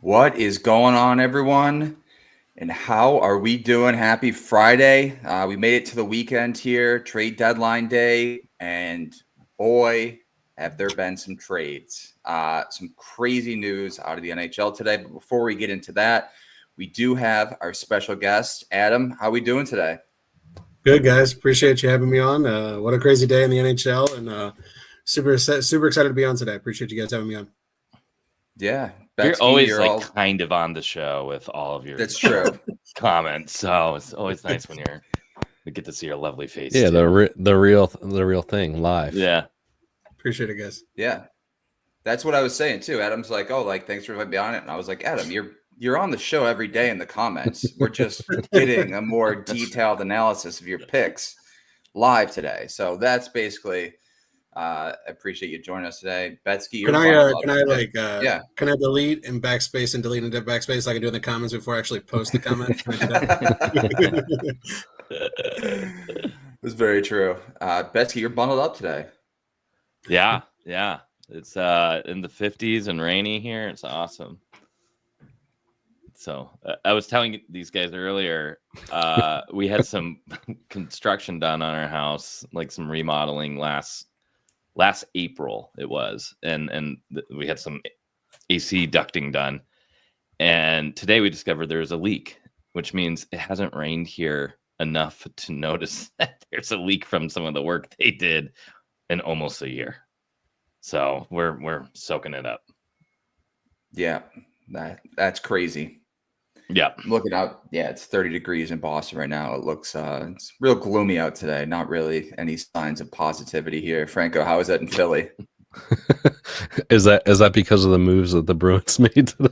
What is going on, everyone? And how are we doing? Happy Friday. We made it to the weekend here, trade deadline day. And boy, have there been some trades. Some crazy news out of the NHL today. But before we get into that, we do have our special guest, Adam. How are we doing today? Good, guys. Appreciate you having me on. What a crazy day in the NHL. And super excited to be on today. Appreciate you guys having me on. Yeah. You're always kind of on the show with all of your That's true. comments. So it's always nice when we get to see your lovely face. Yeah, the real thing live. Yeah. Appreciate it, guys. Yeah. That's what I was saying too. Adam's like, oh, thanks for having me on it. And I was like, Adam, you're on the show every day in the comments. We're just getting a more detailed analysis of your picks live today. So that's basically I appreciate you joining us today. Betsky, can I delete and backspace and delete and backspace like I do in the comments before I actually post the comment? That's very true. Betsky, you're bundled up today. Yeah. It's in the 50s and rainy here. It's awesome. So I was telling these guys earlier, we had some construction done on our house, like some remodeling last April it was, and we had some AC ducting done, and today we discovered there was a leak, which means it hasn't rained here enough to notice that there's a leak from some of the work they did in almost a year. So we're soaking it up. Yeah, that's crazy. Yeah, looking out. Yeah, it's 30 degrees in Boston right now. It looks it's real gloomy out today. Not really any signs of positivity here. Franco, how is that in Philly? Is that because of the moves that the Bruins made today?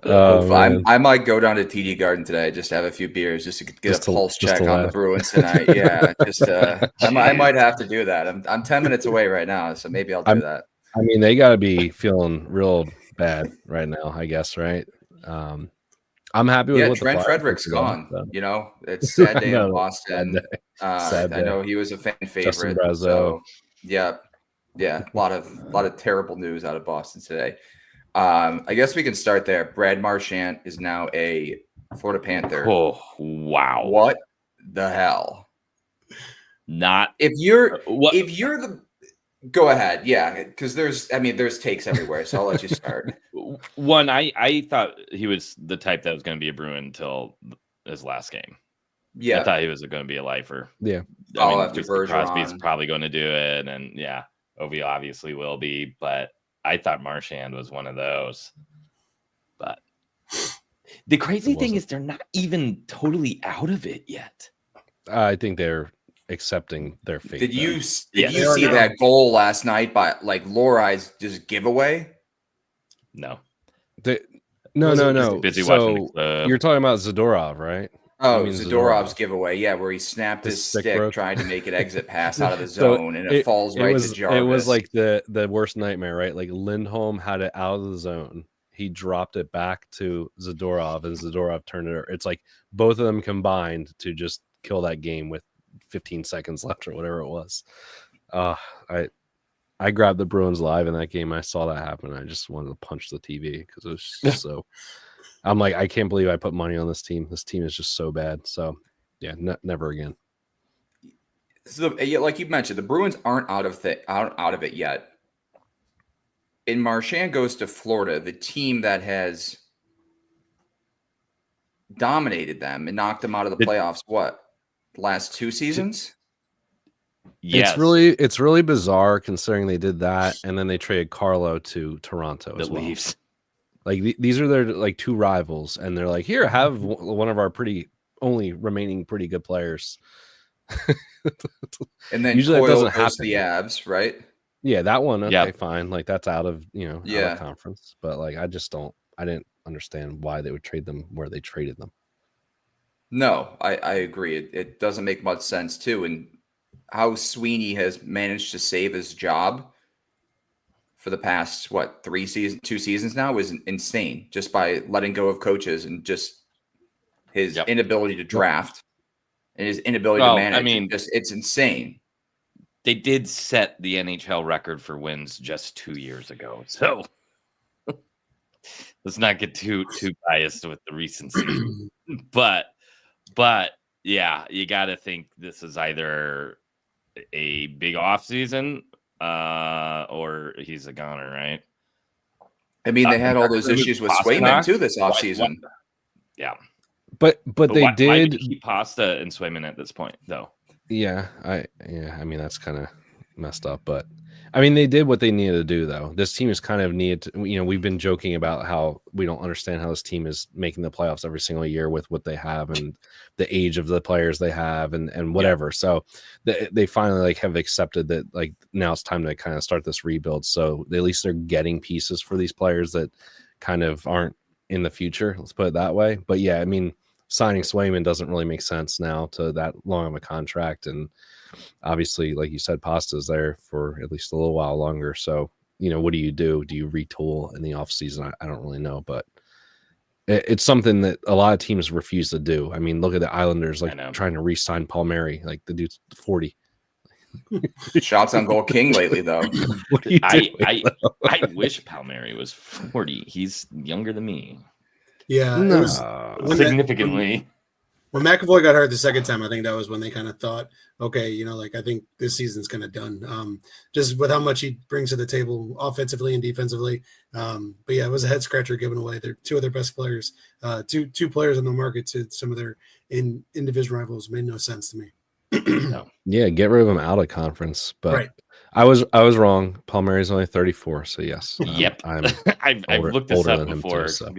I might go down to TD Garden today just to have a few beers, just to get a pulse check on the Bruins tonight. Yeah, I might have to do that. I'm 10 minutes away right now, so maybe I'll do that. I mean, they got to be feeling real bad right now, I guess, right? I'm happy with what Trent Frederick's gone. So. You know, it's a sad day in Boston. Sad day. I know he was a fan favorite. So yeah, a lot of terrible news out of Boston today. I guess we can start there. Brad Marchand is now a Florida Panther. Oh wow! What the hell? If you're the go ahead, yeah, because there's takes everywhere, so I'll let you start. One, I thought he was the type that was going to be a Bruin until his last game. Yeah, I thought he was going to be a lifer. Yeah, after Crosby's probably going to do it, and yeah, Ovi obviously will be, but I thought Marchand was one of those. But the crazy thing is they're not even totally out of it yet. I think they're accepting their fate. Did you see that goal last night by Lorai's just giveaway? No. No. Busy watching you're talking about Zadorov, right? Oh, Zadorov's giveaway, yeah, where he snapped his stick trying to make an exit pass out of the zone, and it falls right to Jarvis. It was like the worst nightmare, right? Like Lindholm had it out of the zone. He dropped it back to Zadorov, and Zadorov turned it. It's like both of them combined to just kill that game with 15 seconds left or whatever it was. I grabbed the Bruins live in that game. I saw that happen. I just wanted to punch the TV because it was just so. I'm like, I can't believe I put money on this team. This team is just so bad. So, yeah, never again. So, like you mentioned, the Bruins aren't out of it yet. And Marchand goes to Florida, the team that has dominated them and knocked them out of the playoffs. What, last two seasons? Yes, It's really bizarre considering they did that and then they traded Carlo to Toronto the as well. Leafs. Like these are their like two rivals, and they're like, here, have one of our only remaining pretty good players. And then Usually that Coyle doesn't goes to happen. the Avs, right? Yeah, that one, okay, Yep. fine. Like that's out of out Yeah. of conference. But like I didn't understand why they would trade them where they traded them. No, I agree. It doesn't make much sense too. And how Sweeney has managed to save his job for the past, what, 2 seasons now is insane, just by letting go of coaches and just his Yep. inability to draft and his inability to Well, manage. I mean, it's insane. they did set the NHL record for wins just 2 years ago. So let's not get too biased with the recency. But yeah, you got to think this is either a big off season or he's a goner, right? I mean, they had all those issues with Swayman too this offseason. Yeah. But they why did would you keep Pasta and Swayman at this point, though? Yeah, I mean that's kind of messed up, but I mean they did what they needed to do though. This team is kind of needed to, we've been joking about how we don't understand how this team is making the playoffs every single year with what they have and the age of the players they have and whatever. Yeah. So they finally like have accepted that like now it's time to kind of start this rebuild. So at least they're getting pieces for these players that kind of aren't in the future. Let's put it that way. But yeah, I mean, signing Swayman doesn't really make sense now to that long of a contract. And obviously, like you said, Pasta's there for at least a little while longer. So, what do you do? Do you retool in the offseason? I don't really know, but it's something that a lot of teams refuse to do. I mean, look at the Islanders, like trying to re-sign Palmieri, like the dude's 40. Shots on goal king lately, though. What are you doing, I wish Palmieri was 40. He's younger than me. Yeah, no. It was significantly. When McAvoy got hurt the second time, I think that was when they kind of thought, okay, I think this season's kind of done. Just with how much he brings to the table offensively and defensively. But yeah, it was a head scratcher given away. They're two of their best players, two players in the market to some of their in division rivals. Made no sense to me. No. Yeah, get rid of him out of conference. But right. I was wrong. Palmieri's only 34, so yes. Yep. I've looked this up before. Too, so.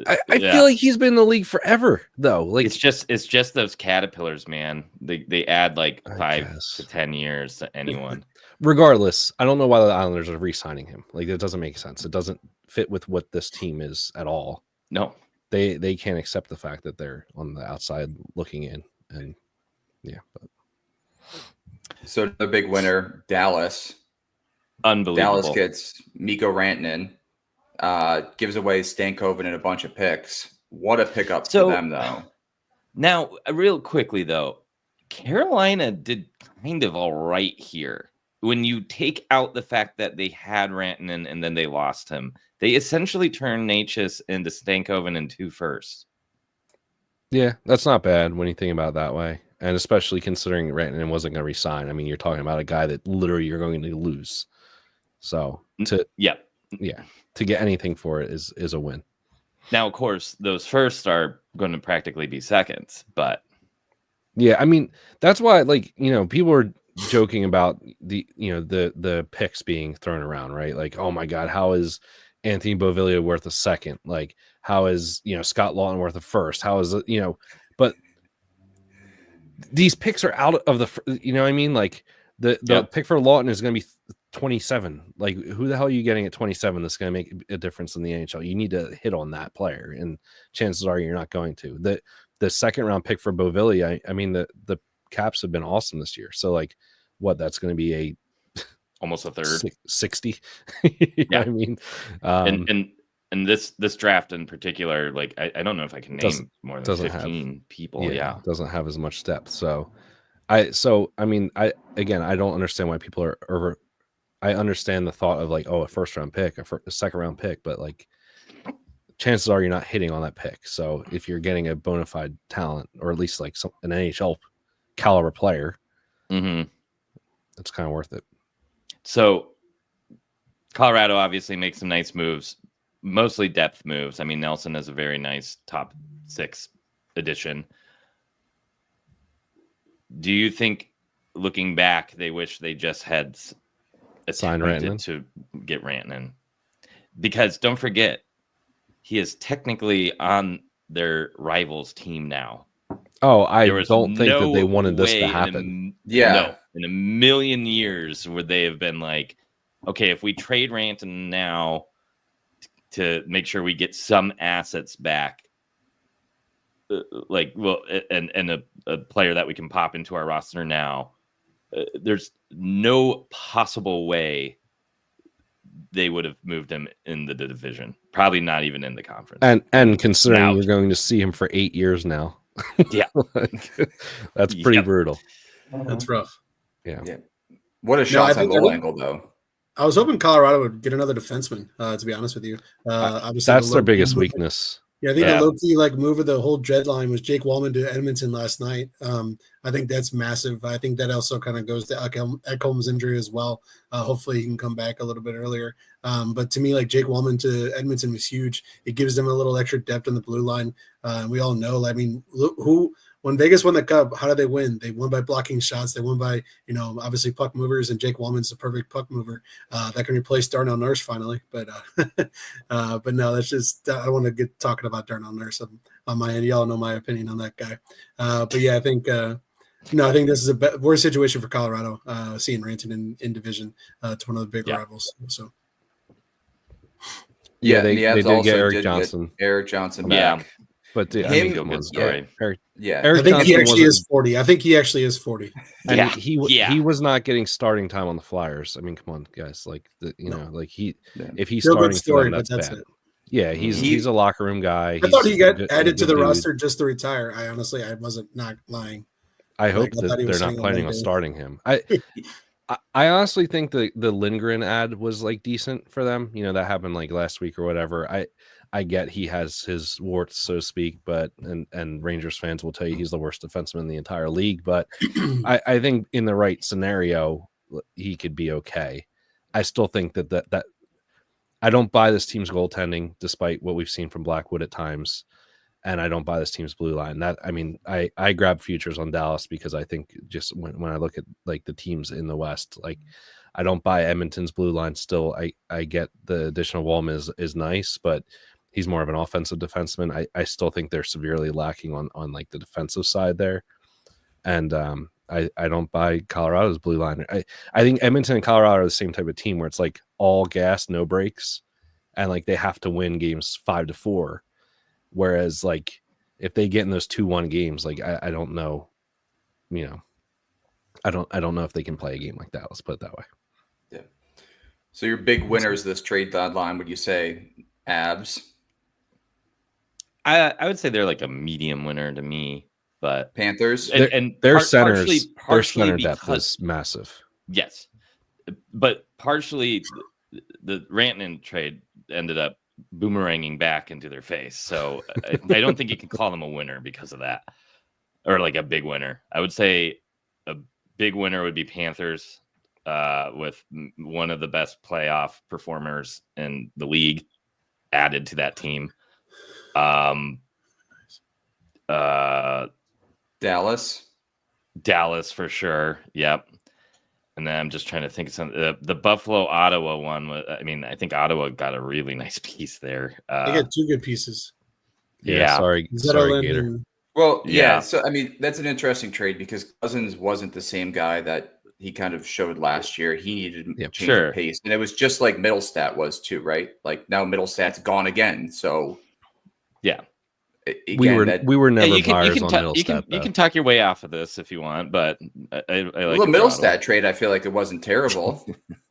I feel like he's been in the league forever, though. Like it's just those caterpillars, man. They add like 5 to 10 years to anyone. Regardless, I don't know why the Islanders are re-signing him. Like it doesn't make sense. It doesn't fit with what this team is at all. No. They can't accept the fact that they're on the outside looking in. And yeah, but so the big winner, Dallas. Unbelievable. Dallas gets Mikko Rantanen, gives away Stankoven and a bunch of picks. What a pickup for them, though. Now, real quickly, though, Carolina did kind of all right here. When you take out the fact that they had Rantanen and then they lost him, they essentially turned Natchez into Stankoven and 2 firsts. Yeah, that's not bad when you think about it that way. And especially considering Rantanen wasn't going to resign. I mean, you're talking about a guy that literally you're going to lose. So to get anything for it is a win. Now, of course, those firsts are going to practically be seconds, but yeah, I mean, that's why people are joking about the picks being thrown around, right? Like, oh my God, how is Anthony Beauvillier worth a second? Like, how is Scott Lawton worth a first? How is but these picks are out of the what I mean? Like the pick for Lawton is going to be 27. Like, who the hell are you getting at 27 that's going to make a difference in the NHL? You need to hit on that player, and chances are you're not going to. The second round pick for Beauvillier, I mean, the Caps have been awesome this year. So, like, that's going to be almost a third, 60. Yeah, I mean, and this draft in particular, like, I don't know if I can name more than 15 people. Yeah, doesn't have as much depth. So, I don't understand why people are over. I understand the thought of like, a first round pick, a second round pick, but like chances are you're not hitting on that pick. So if you're getting a bona fide talent, or at least like an NHL caliber player, it's kind of worth it. So Colorado obviously makes some nice moves, mostly depth moves. I mean, Nelson has a very nice top 6 addition. Do you think looking back, they wish they just had Signed attempted Rantanen? to get Rantanen, because don't forget, he is technically on their rivals' team now. Oh, I There was don't think that they no wanted this to way happen. No, in a million years would they have been like, okay, if we trade Rantanen now to make sure we get some assets back, and a player that we can pop into our roster now, there's no possible way they would have moved him in the division. Probably not even in the conference. And considering Now- you're going to see him for 8 years now. Yeah. That's pretty brutal. That's rough. Yeah. What a No, shot I on think- goal angle, though. I was hoping Colorado would get another defenseman. To be honest with you, obviously That's the their low-key biggest move- weakness. Yeah, I think Yeah. the low-key move of the whole deadline was Jake Wallman to Edmonton last night. I think that's massive. I think that also kind of goes to Ekholm's injury as well. Hopefully he can come back a little bit earlier. But to me, Jake Wallman to Edmonton was huge. It gives them a little extra depth on the blue line. We all know. When Vegas won the Cup, how did they win? They won by blocking shots. They won by, obviously puck movers, and Jake Wallman's the perfect puck mover that can replace Darnell Nurse finally. But no, that's just I don't want to get talking about Darnell Nurse on my end. Y'all know my opinion on that guy. But yeah, I think I think this is a worse situation for Colorado, seeing Rantanen in division to one of the big rivals. So Yeah, and they the Avs did also get Eric did Johnson. Eric Johnson Yeah. back. But Him- I mean, Feel come on. good story. Eric Yeah. I think Johnson he actually wasn't- is 40. I think he actually is 40. and Yeah. he was not getting starting time on the Flyers. I mean, come on, guys. Yeah. If he's Feel good starting story, for them, but that's that's bad. it. Yeah, he's a locker room guy. I thought he got He's added a to the good dude. roster just to retire. I wasn't not lying. I hope I thought that he was they're not sitting on planning one on day. starting him. I honestly think the Lindgren ad was decent for them. That happened last week or whatever. I get he has his warts, so to speak, but and Rangers fans will tell you he's the worst defenseman in the entire league. But I think in the right scenario, he could be okay. I still think that I don't buy this team's goaltending, despite what we've seen from Blackwood at times. And I don't buy this team's blue line. I grab futures on Dallas because I think just when I look at the teams in the West, I don't buy Edmonton's blue line still. I get the additional Wallman is nice, but he's more of an offensive defenseman. I still think they're severely lacking on the defensive side there. And I don't buy Colorado's blue line. I think Edmonton and Colorado are the same type of team where it's all gas, no breaks, and they have to win games 5-4. Whereas if they get in those 2-1 games, I don't know, I don't know if they can play a game like that. Let's put it that way. Yeah. So your big winners this trade deadline, would you say Avs, I would say they're a medium winner to me, but Panthers? and Their partially their center depth because is massive. yes, but partially the Rantanen trade ended up boomeranging back into their face. So I don't think you can call them a winner because of that, or a big winner. I would say a big winner would be Panthers, with one of the best playoff performers in the league added to that team. Dallas for sure. Yep. And then I'm just trying to think of something. The Buffalo Ottawa one was, I think Ottawa got a really nice piece there. They got two good pieces. Yeah. Sorry, Zetterlund Gator. and- Well, yeah. Yeah. So, that's an interesting trade because Cousins wasn't the same guy that he kind of showed last year. He needed Yep. change Sure. of pace. And it was just like Middlestat was too, right? Now Middlestat's gone again. So, Yeah. We were never you can, buyers on you Middlestat. you can talk your way off of this if you want, but I like the it for Ottawa. Middlestat trade, I feel like it wasn't terrible.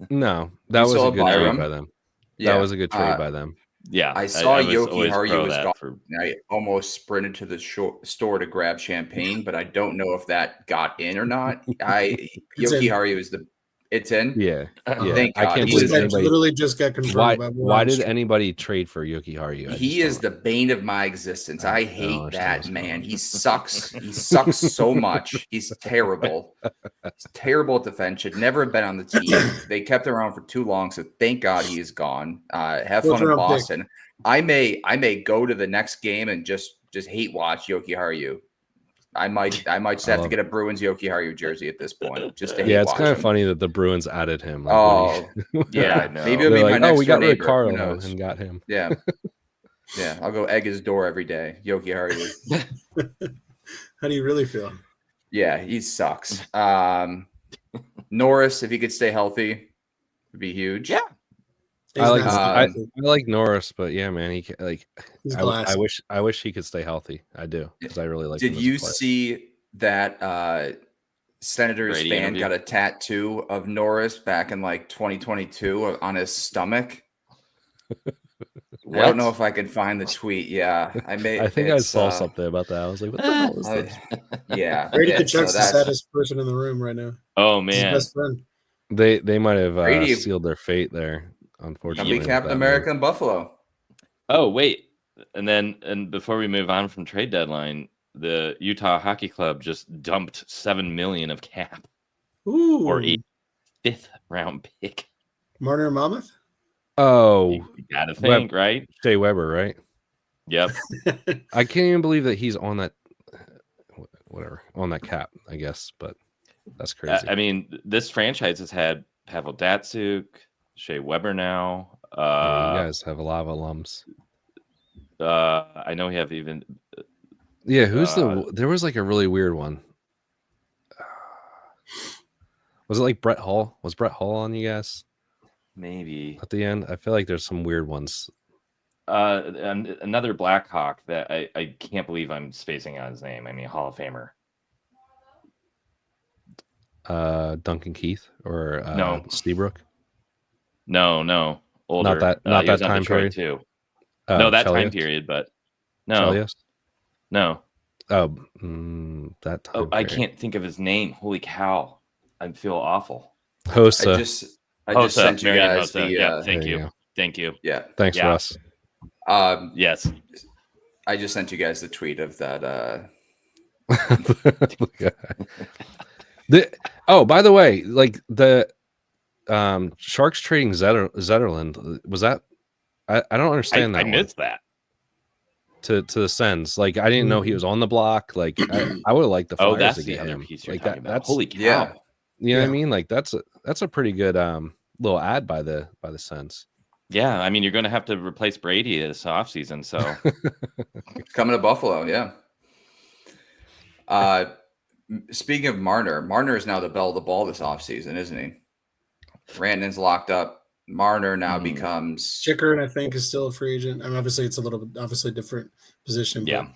No, that You was saw a good trade Byram. by them. Yeah. That was a good trade by them. Yeah, I saw was Yoki always Haru pro was that gone. for- I almost sprinted to the store to grab champagne, but I don't know if that got in or not. It's Yoki in. Haru it's in. Yeah, yeah. Thank I God. can't He believe was- anybody. literally just got confirmed. Why did anybody trade for Yoki Haru? He is the bane of my existence. I don't hate understand that what's going man. on. He sucks. He sucks so much. He's terrible. He's terrible at defense. Should never have been on the team. They kept him around for too long, so thank God he is gone. Have fun in Fourth-round pick. Boston. I may go to the next game and just hate watch Yoki Haru. I might just have to get a Bruins Yoki Haru jersey at this point just to hate Yeah, it's watch kind of him. funny that the Bruins added him. Like, what do you- Yeah, I know. maybe it'll They're be my like, next we got door rid of neighbor. Who Carlo knows? and got him. Yeah, yeah. I'll go egg his door every day. Yoki Haru. How do you really feel? Yeah, he sucks. Norris, if he could stay healthy, would be huge. Yeah. He's not I staying. like Norris, but yeah, man, he like. He's I glass. wish he could stay healthy. I do because I really like. Did him as a you player. see that Senators Brady fan interview? got a tattoo of Norris back in like 2022 on his stomach? I don't know if I can find the tweet. Yeah, I think I saw it's, something about that. I was like, what the hell is I- this? yeah. Brady yeah, so Kachuk's the that's- saddest person in the room right now. Oh He's his man. best friend. They might have Brady- sealed their fate there. Gonna Unfortunately, be with Captain that America move. in Buffalo. Oh wait, and before we move on from trade deadline, the Utah Hockey Club just dumped $7 million of cap Ooh. or a 5th round pick. Marner Monmouth? Oh, You gotta think, right? Shea Weber, right? Yep. I can't even believe that he's on that. Whatever, on that cap, I guess, but that's crazy. I mean, this franchise has had Pavel Datsyuk, Shea Weber now. Yeah, you guys have a lot of alums. I know we have even. Yeah, who's there was like a really weird one. Was it like Brett Hull? Was Brett Hull on you guys Maybe at the end? I feel like there's some weird ones. and another Blackhawk that I can't believe I'm spacing on his name. I mean, Hall of Famer. Duncan Keith or No. Seabrook? No, older. Not He that was on time Detroit period. too. No, that time Chelios? period, but no, Chelios? no. Oh, that time. Oh, I period. can't think of his name. Holy cow! I feel awful. Hossa. I just Hossa, sent you Marian guys Hossa. the. Yeah, thank there you you. go. Thank you. Yeah. Thanks, yeah. Russ. Yes. I just sent you guys the tweet of that. By the way, like the Sharks trading Zetterland, was that? I don't understand I that. missed that. To the Sens. Like I didn't know he was on the block. Like I would have liked the Flyers Oh, that's to the get other him. piece you're Like talking about. that's Holy cow! Yeah. you know what I mean? Like that's a pretty good little ad by the Sens. Yeah, I mean, you're going to have to replace Brady this offseason, so Coming to Buffalo, yeah. Speaking of Marner is now the belle of the ball this offseason, isn't he? Rantanen's locked up. Marner now becomes Chickering, I think, is still a free agent. I mean, obviously, it's a little bit different position. yeah.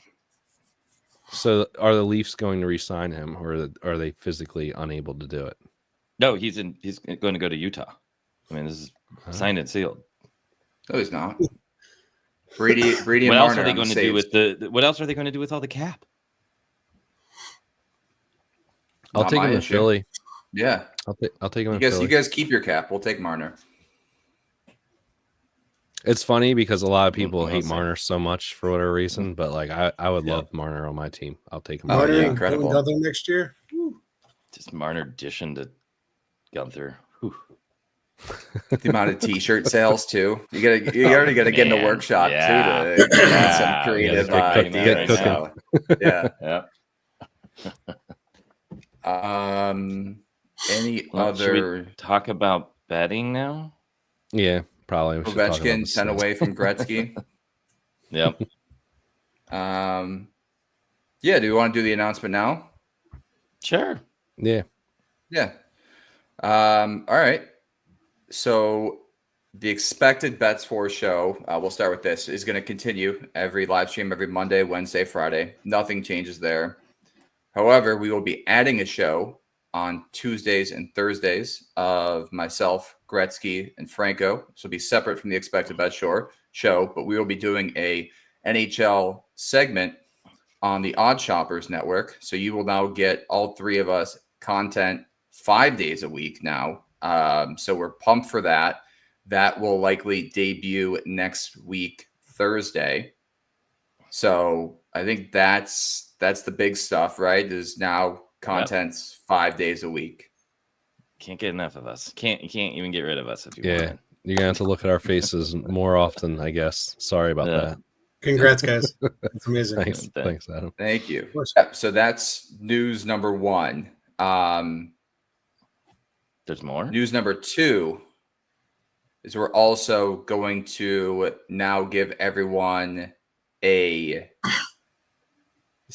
So are the Leafs going to re-sign him, or are they physically unable to do it? No, he's going to go to Utah. I mean, this is signed and sealed. No, he's not. Brady and What Marner. else are they on going the to do Saves. with what else are they going to do with all the cap? I'll Not take my him to issue. Philly. Yeah, I'll take him you to Philly. guys keep your cap. We'll take Marner. It's funny because a lot of people We'll hate see. Marner so much for whatever reason, but like I would Yeah. love Marner on my team. I'll take him. Oh, Marner yeah, and incredible. Gunther next year. Woo. Just Marner dishing to Gunther. Whew. The amount of T-shirt sales too. You already gotta get in the Man, workshop yeah. too to get Yeah, some creative we gotta start cooking that ideas. right So, yeah. Yeah. Any Well, should we other talk about betting now? Yeah, probably. We should talk about the Ovechkin 10 Sens. away from Gretzky? Yep. Yeah. Do we want to do the announcement now? Sure. Yeah. Yeah. All right. So the expected bets for show, we'll start with this, is going to continue every live stream every Monday, Wednesday, Friday. Nothing changes there. However, we will be adding a show on Tuesdays and Thursdays of myself, Gretzky, and Franco. This will be separate from the expected bet show, but we will be doing a NHL segment on the Odd Shoppers Network. So you will now get all three of us content 5 days a week now. So we're pumped for that. That will likely debut next week, Thursday. So I think that's the big stuff, right? Is now content's 5 days a week. Can't get enough of us. You can't even get rid of us if you Yeah. want. You're gonna have to look at our faces more often, I guess. Sorry about Yeah. that. Congrats, guys. It's amazing. Thanks, Adam. Thank you. Of course. Yep, so that's news number one. There's more. News number two is we're also going to now give everyone this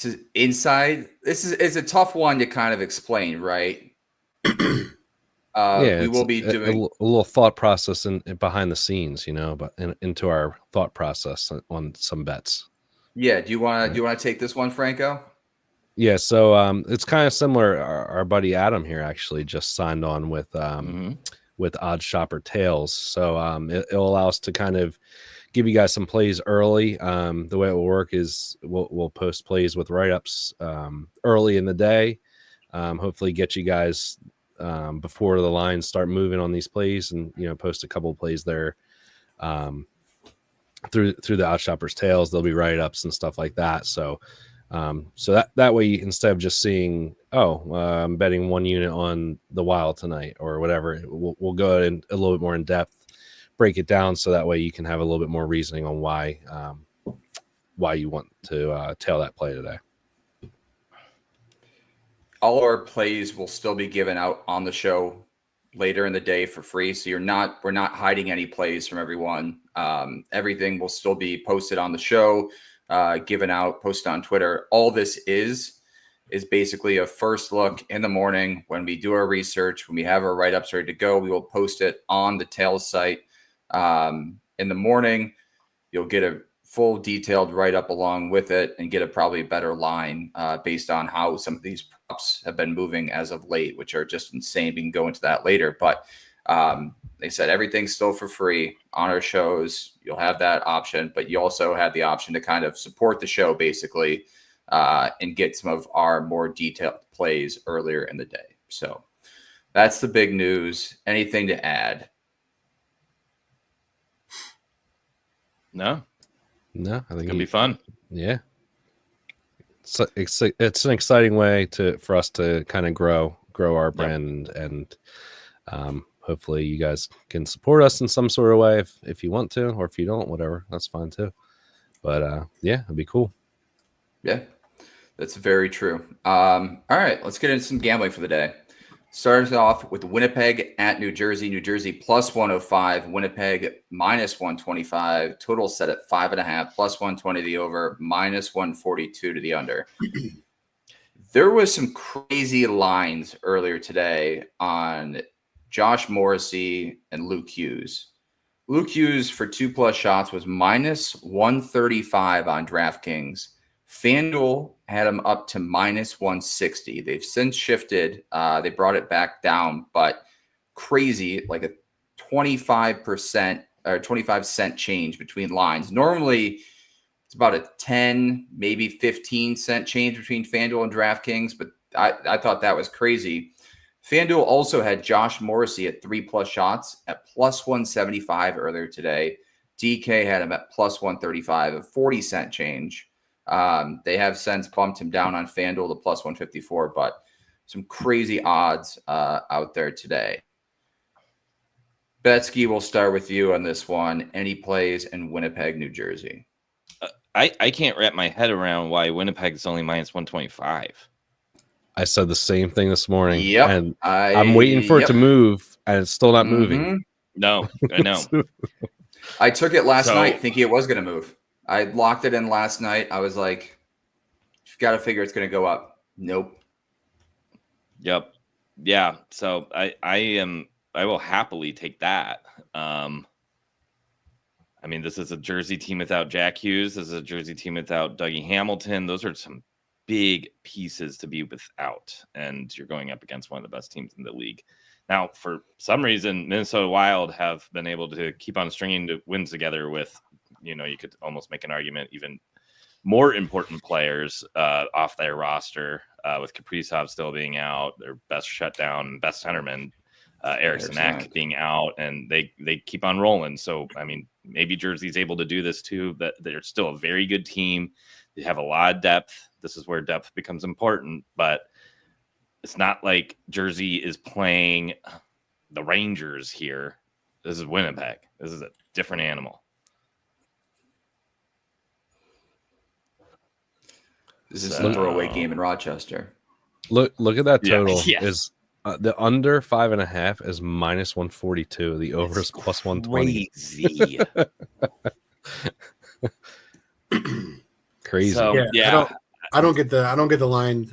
is inside. It's a tough one to kind of explain, right? Yeah, we will be a doing little thought process behind the scenes, but into our thought process on some bets. Yeah, do you want to take this one, Franco? Yeah, so it's kind of similar. Our buddy Adam here actually just signed on with Odd Shopper Tales, so it'll allow us to kind of give you guys some plays early. The way it will work is we'll post plays with write-ups early in the day. Hopefully get you guys before the lines start moving on these plays, and post a couple of plays there through the Odd Shopper's Tales. There'll be write-ups and stuff like that. So that way, instead of just seeing, I'm betting one unit on the Wild tonight or whatever, we'll go in a little bit more in depth, break it down, so that way you can have a little bit more reasoning on why you want to tail that play today. All our plays will still be given out on the show later in the day for free. So we're not hiding any plays from everyone. Everything will still be posted on the show, given out, posted on Twitter. All this is basically a first look in the morning when we do our research, when we have our write-ups ready to go. We will post it on the Tails site in the morning. You'll get a full detailed write-up along with it and get a probably better line based on how some of these props have been moving as of late, which are just insane. We can go into that later. But they said everything's still for free on our shows. You'll have that option, but you also have the option to kind of support the show basically and get some of our more detailed plays earlier in the day. So that's the big news. Anything to add? No, I think it's gonna be fun. Yeah, it's an exciting way for us to kind of grow our brand, and hopefully you guys can support us in some sort of way if you want to, or if you don't, whatever, that's fine too. But yeah, it'd be cool. Yeah, that's very true. All right, let's get into some gambling for the day. Starts off with Winnipeg at New Jersey. New Jersey plus 105. Winnipeg minus 125. Total set at 5.5. Plus 120 to the over. Minus 142 to the under. There was some crazy lines earlier today on Josh Morrissey and Luke Hughes. Luke Hughes for 2+ shots was minus 135 on DraftKings. FanDuel had him up to minus 160. They've since shifted. They brought it back down, but crazy, like a 25% or 25 cent change between lines. Normally, it's about a 10, maybe 15 cent change between FanDuel and DraftKings, but I thought that was crazy. FanDuel also had Josh Morrissey at 3+ shots at plus 175 earlier today. DK had him at plus 135, a 40-cent change. They have since bumped him down on FanDuel to plus 154, but some crazy odds out there today. Betsky, we'll start with you on this one. Any plays in Winnipeg, New Jersey? I can't wrap my head around why Winnipeg is only minus 125. I said the same thing this morning. Yep. And I'm waiting for it to move, and it's still not moving. No, I know. I took it last night thinking it was going to move. I locked it in last night. I was like, you've got to figure it's going to go up. Nope. Yep. Yeah. So I will happily take that. I mean, this is a Jersey team without Jack Hughes. This is a Jersey team without Dougie Hamilton. Those are some big pieces to be without, and you're going up against one of the best teams in the league. Now, for some reason, Minnesota Wild have been able to keep on stringing wins together with, you could almost make an argument, even more important players off their roster, with Kaprizov still being out, their best shutdown, best centerman, Eriksson Ek being out, and they keep on rolling. So, I mean, maybe Jersey's able to do this too, but they're still a very good team. They have a lot of depth. This is where depth becomes important, but it's not like Jersey is playing the Rangers here. This is Winnipeg. This is a different animal. This is So- a throwaway game in Rochester. Look at that Yeah, total. yeah. Is the under 5.5 is minus 142. The over That's is plus 120. crazy. Crazy. So, Yeah, I don't get the line.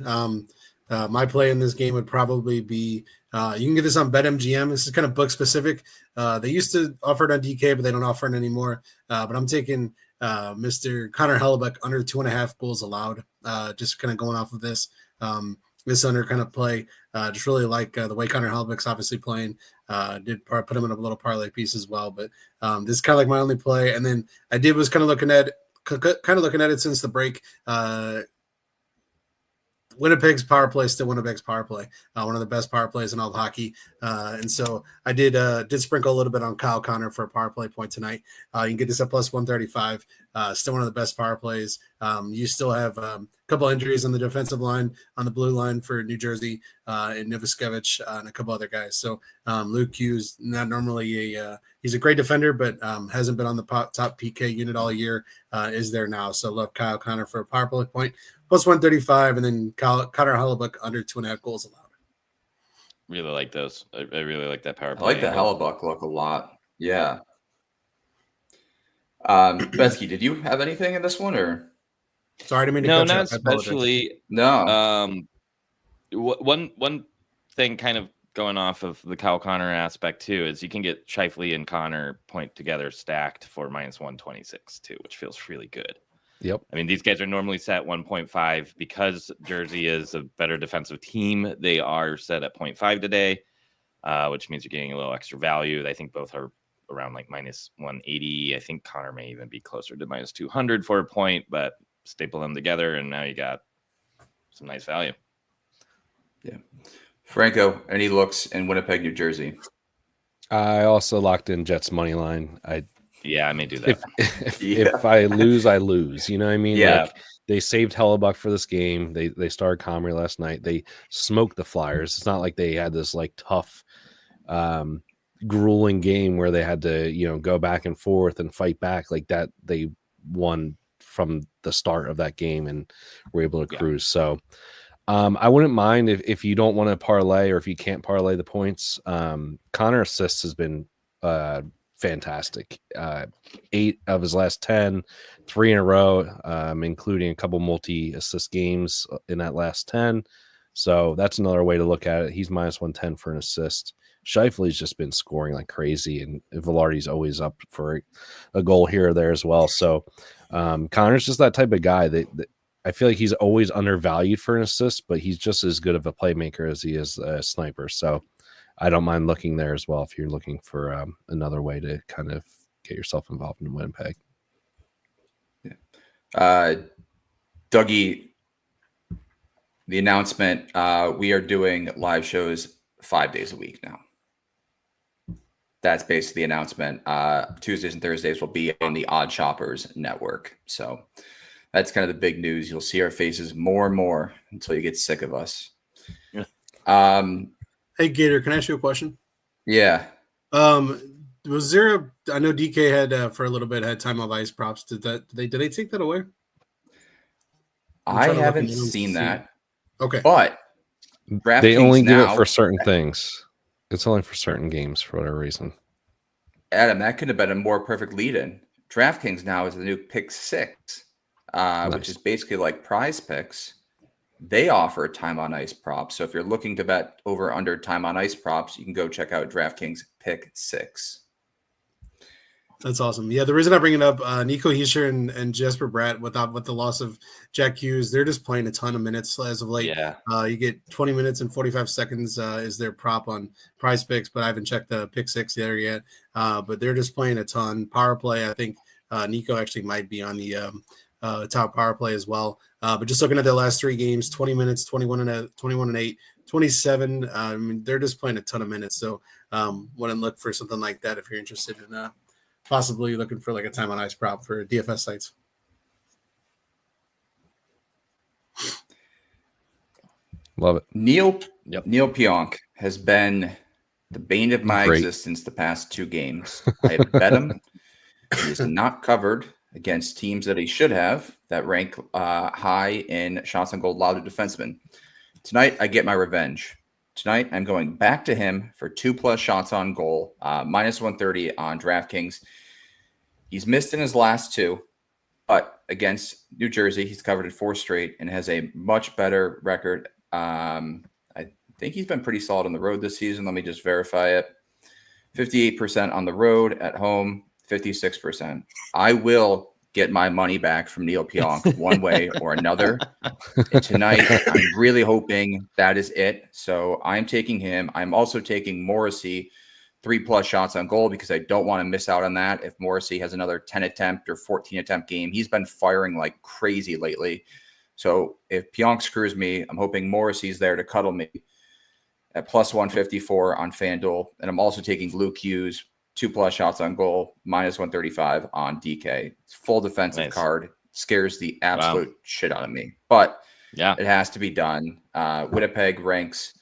My play in this game would probably be you can get this on BetMGM. This is kind of book specific. They used to offer it on DK, but they don't offer it anymore. But I'm taking Mr. Connor Hellebuck under 2.5 goals allowed. Just kind of going off of this. This under kind of play. Just really like the way Connor Hellebuck's obviously playing. Did put him in a little parlay piece as well. But this is kind of like my only play. And then I was kind of looking at it since the break. Winnipeg's power play is still Winnipeg's power play, one of the best power plays in all of hockey. And so I did sprinkle a little bit on Kyle Connor for a power play point tonight. You can get this at plus 135. Still one of the best power plays. You still have a couple injuries on the defensive line, on the blue line for New Jersey, and Noviskevich and a couple other guys. So Luke Hughes, not normally he's a great defender, but hasn't been on the top PK unit all year, is there now. So love Kyle Connor for a power play point. Plus 135, and then Connor Hellebuck under 2.5 goals allowed. Really like those. I really like that power I play. like the Hellebuck look a lot. Yeah. Betsky, did you have anything in this one, or Sorry, I didn't mean to No, cut you not off. I apologize. especially. no? One thing kind of going off of the Kyle Connor aspect too is you can get Scheifele and Connor point together stacked for minus 126 too, which feels really good. Yep. I mean, these guys are normally set 1.5 because Jersey is a better defensive team. They are set at 0.5 today, which means you're getting a little extra value. I think both are around like minus 180. I think Connor may even be closer to minus 200 for a point, but staple them together and now you got some nice value. Yeah. Franco, any looks in Winnipeg, New Jersey? I also locked in Jets money line. I may do that. if I lose, I lose. You know what I mean? Yeah. Like they saved Hellebuck for this game. They started Comrie last night. They smoked the Flyers. It's not like they had this like tough, grueling game where they had to go back and forth and fight back like that. They won from the start of that game and were able to cruise. So I wouldn't mind if you don't want to parlay or if you can't parlay the points. Connor assists has been fantastic. 8 of his last 10, 3 in a row, including a couple multi-assist games in that last 10. So that's another way to look at it. He's minus 110 for an assist. Scheifele's just been scoring like crazy, and Velarde's always up for a goal here or there as well. So Connor's just that type of guy that I feel like he's always undervalued for an assist, but he's just as good of a playmaker as he is a sniper. So I don't mind looking there as well if you're looking for another way to kind of get yourself involved in Winnipeg. Yeah. Dougie, the announcement, we are doing live shows 5 days a week now. That's basically the announcement. Tuesdays and Thursdays will be on the Odd Shoppers network. So that's kind of the big news. You'll see our faces more and more until you get sick of us. Yeah. Hey, Gator, can I ask you a question? Yeah. Was there I know DK had for a little bit had time of ice props. Did they take that away? I trying to look haven't into them to seen see. that. Okay. But They DraftKings only give now, it for certain things. It's only for certain games for whatever reason. Adam, that could have been a more perfect lead-in. DraftKings now is the new Pick 6, which is basically like Prize Picks. They offer time on ice props. So if you're looking to bet over under time on ice props, you can go check out DraftKings Pick 6. That's awesome. Yeah, the reason I bring it up, Nico Hischier and Jesper Bratt, with the loss of Jack Hughes, they're just playing a ton of minutes as of late. Yeah. You get 20 minutes and 45 seconds is their prop on Prize Picks, but I haven't checked the Pick 6 there yet. But they're just playing a ton. Power play, I think Nico actually might be on the top power play as well. But just looking at their last 3 games, 20 minutes, 21 and 8, 27. I mean, they're just playing a ton of minutes. So wouldn't look for something like that if you're interested in possibly looking for like a time on ice prop for DFS sites. Love it. Neil Pionk has been the bane of my Great. existence the past 2 games. I have bet him. He is not covered. against teams that he should have that rank high in shots on goal allowed to defensemen. Tonight, I get my revenge. Tonight, I'm going back to him for 2+ shots on goal, minus 130 on DraftKings. He's missed in his last 2, but against New Jersey, he's covered it 4 straight and has a much better record. I think he's been pretty solid on the road this season. Let me just verify it. 58% on the road, at home, 56%. I will get my money back from Neil Pionk one way or another. And tonight, I'm really hoping that is it. So I'm taking him. I'm also taking Morrissey 3+ shots on goal because I don't want to miss out on that. If Morrissey has another 10 attempt or 14 attempt game, he's been firing like crazy lately. So if Pionk screws me, I'm hoping Morrissey's there to cuddle me at plus 154 on FanDuel. And I'm also taking Luke Hughes 2+ shots on goal, minus 135 on DK. It's full defensive card. Scares the absolute shit out of me. But yeah, it has to be done. Winnipeg ranks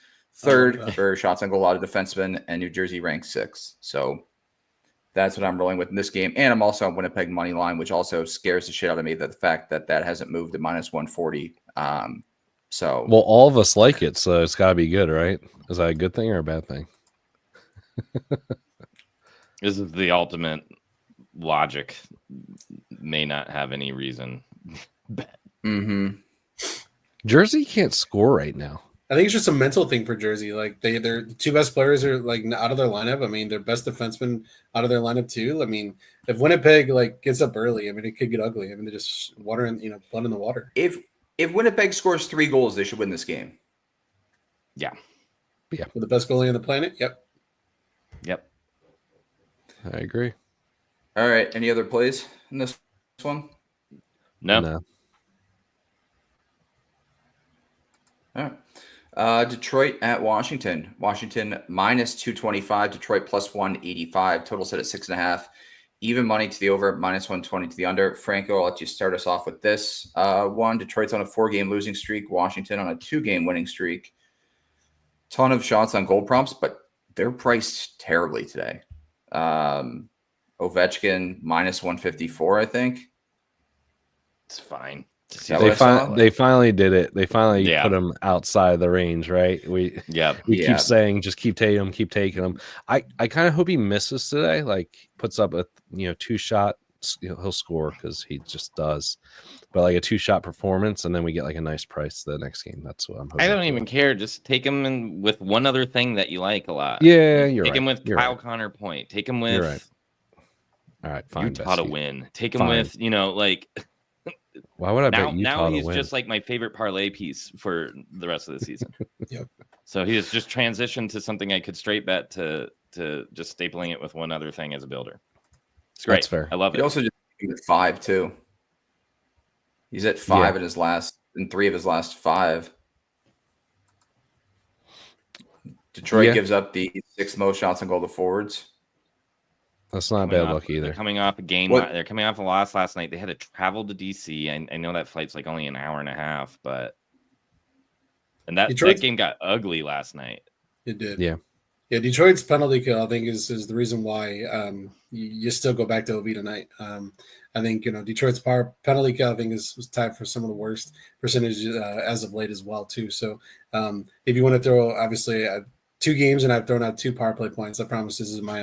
3rd for shots on goal out of defensemen, and New Jersey ranks 6th. So that's what I'm rolling with in this game. And I'm also on Winnipeg money line, which also scares the shit out of me, that the fact that that hasn't moved to minus 140. So well, all of us like it, so it's got to be good, right? Is that a good thing or a bad thing? This is the ultimate logic. May not have any reason. Jersey can't score right now. I think it's just a mental thing for Jersey. Like their 2 best players are like out of their lineup. I mean, their best defenseman out of their lineup too. I mean, if Winnipeg like gets up early, I mean, it could get ugly. I mean, they're just blood in the water. If Winnipeg scores 3 goals, they should win this game. Yeah. With the best goalie on the planet. Yep. I agree. All right. Any other plays in this one? No. All right. Detroit at Washington. Washington minus 225. Detroit plus 185. Total set at 6.5. Even money to the over, minus 120 to the under. Franco, I'll let you start us off with this one. Detroit's on a 4-game losing streak. Washington on a 2-game winning streak. Ton of shots on goal prompts, but they're priced terribly today. Ovechkin minus 154, I think. It's fine. They finally did it. They finally put him outside the range, right? We keep saying just keep taking him. I kind of hope he misses today. Like puts up a 2-shot. He'll score because he just does. But like a 2-shot performance, and then we get like a nice price the next game. That's what I'm hoping. I don't even care. Just take him in with one other thing that you like a lot. Yeah, you're right. Take him with Kyle Connor Point. Take him with. You're right. All right, fine. Utah to win. Take him with like. Why would I bet Utah now to he's win? just like my favorite parlay piece for the rest of the season. Yep. So he has just transitioned to something I could straight bet to just stapling it with one other thing as a builder. It's great. That's fair. I love it. He also just at 5 too. He's at 5 in 3 of his last 5. Detroit gives up the 6th most shots on goal to forwards. That's not a bad look either. They're coming off a game. They're coming off a loss last night. They had to travel to DC. I know that flight's like only an hour and a half, but that game got ugly last night. It did. Yeah. Detroit's penalty kill, I think, is the reason why you still go back to OV tonight. I think Detroit's penalty kill, I think, was tied for some of the worst percentages as of late as well too. So if you want to throw, obviously. 2 games and I've thrown out 2 power play points. I promise this isn't my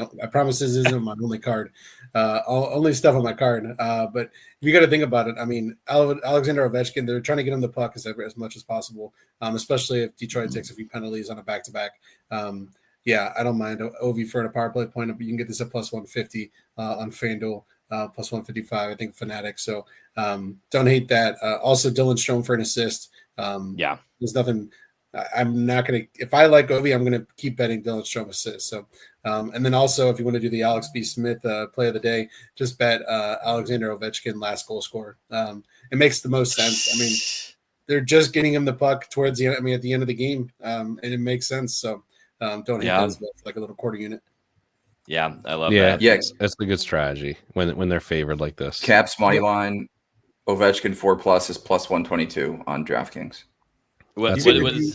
only card. Only stuff on my card. But you got to think about it. I mean, Alexander Ovechkin, they're trying to get him the puck as much as possible, especially if Detroit takes a few penalties on a back-to-back. I don't mind OV for a power play point. You can get this at plus 150 on FanDuel, plus 155, I think, Fnatic. So don't hate that. Also, Dylan Strome for an assist. There's nothing – I'm not going to – if I like Ovi, I'm going to keep betting Dylan Strome assists. So, and then also if you want to do the Alex B. Smith play of the day, just bet Alexander Ovechkin last goal scorer. It makes the most sense. I mean, they're just getting him the puck towards the end. I mean, at the end of the game, and it makes sense. So don't hate those like a little quarter unit. Yeah, I love that. Yeah, it's a good strategy when they're favored like this. Caps money line, Ovechkin 4+ is plus 122 on DraftKings. What is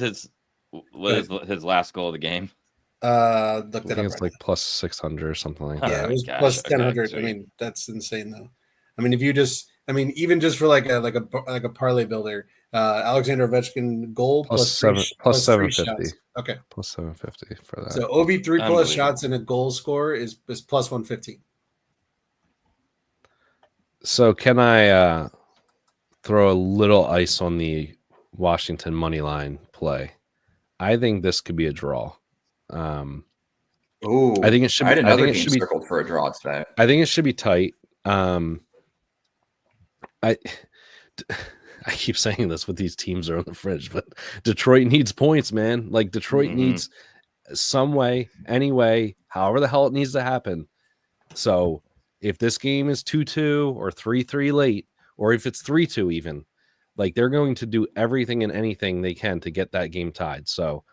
his last goal of the game? I think it's like plus 600 or something like that. Yeah, it was plus 1,000. I mean, that's insane though. I mean, even just for like a parlay builder, Alexander Ovechkin goal plus plus three 750. shots. Okay, Plus 750 for that. so OV 3 plus Unbelievable. shots and a goal score is plus 115. So can I throw a little ice on the Washington money line play? I think this could be a draw. Ooh, I think it should. I had I another think it game should be. circled for a draw today. I think it should be tight. I keep saying this with these teams are on the fridge, but Detroit needs points, man. Like Detroit needs some way, any way, however the hell it needs to happen. So if this game is 2-2 or 3-3 late, or if it's 3-2 even, like they're going to do everything and anything they can to get that game tied. So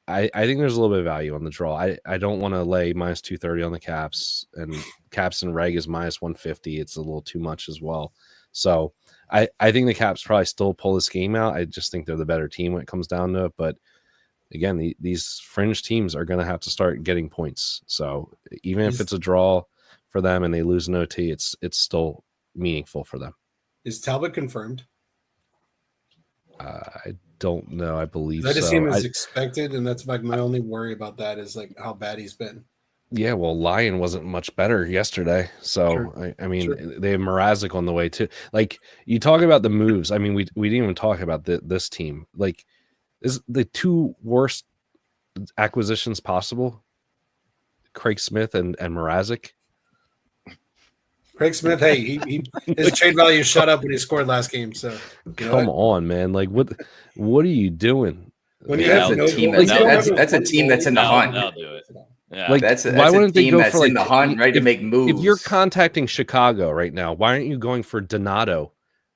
I think there's a little bit of value on the draw. I don't want to lay minus 230 on the Caps, and Caps and Reg is minus 150. It's a little too much as well. So I think the Caps probably still pull this game out. I just think they're the better team when it comes down to it. But again, these fringe teams are going to have to start getting points. So even if it's a draw for them and they lose an OT, it's still meaningful for them. Is Talbot confirmed? I don't know. I believe I just so. see him as expected, and that's like my only worry about that is like how bad he's been. Yeah, well, Lyon wasn't much better yesterday. So, Sure. I mean, Sure. they have Mrazek on the way too. Like, you talk about the moves. I mean, we didn't even talk about this team. Like, is the two worst acquisitions possible? Craig Smith and Mrazek. Craig Smith, hey, his trade value shut up when he scored last game. So Come on, man! Like, what are you doing? When you That's have a no team. goals, That's a team that's in the hunt. They'll do it. Yeah. Like, That's why a wouldn't they team go that's for like in the hunt, ready to make moves. If you're contacting Chicago right now, why aren't you going for Donato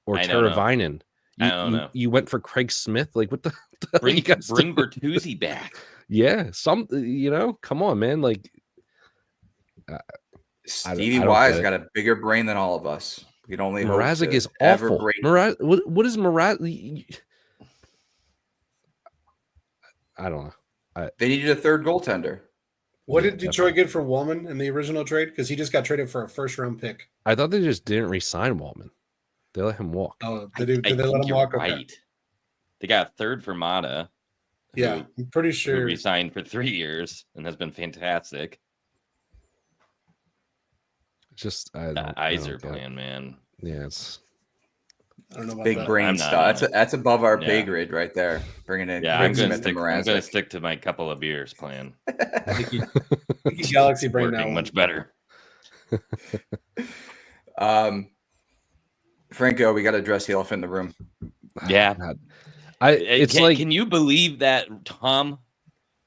or I don't know. Teravainen? I don't know. You went for Craig Smith. Like, what the Bring you guys doing? Bertuzzi back. Yeah, come on, man. Like, Stevie I don't Y's get it. got a bigger brain than all of us. We can only hope Mrazek to is ever awful. break. What is Mrazek? I don't know. They needed a third goaltender. What Yeah, did Detroit get for Woolman in the original trade? Because he just got traded for a first-round pick. I thought they just didn't re-sign Wallman. They let him walk. Oh, I did they let think him you're walk? right. Okay. They got a third for Mata. Yeah, I'm pretty Who sure. resigned for 3 years and has been fantastic. Just I don't Eyes get are it. playing, man. Yeah, it's I don't know about Big that. brain I'm not stuff. on it. That's above our pay Yeah. grade right there. Bringing in Yeah, Craig I'm gonna Smith and Mrazek. stick to my couple of beers plan. Tiki Galaxy brain Working now. much better. Franco, we got to address the elephant in the room. Yeah. God. It's can, like can you believe that Tom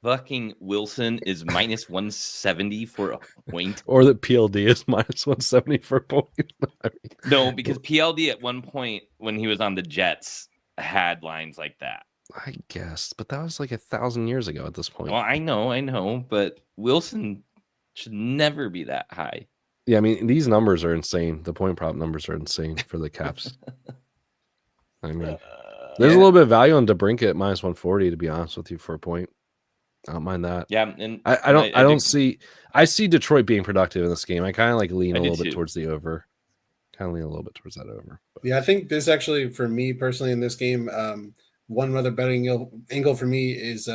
fucking Wilson is minus 170 for a point? or that PLD is minus 170 for a point. No, because PLD at one point when he was on the Jets had lines like that. I guess, but that was like 1,000 years ago at this point. Well, I know, but Wilson should never be that high. Yeah, I mean, these numbers are insane. The point prop numbers are insane for the Caps. I mean, there's a little bit of value on DeBrincat at minus 140, to be honest with you, for a point. I don't mind that. Yeah, and I see Detroit being productive in this game. I kind of like lean I a do little bit too. towards the over. Kind of lean a little bit towards that over. But Yeah, I think this actually, for me personally in this game, one other betting angle for me is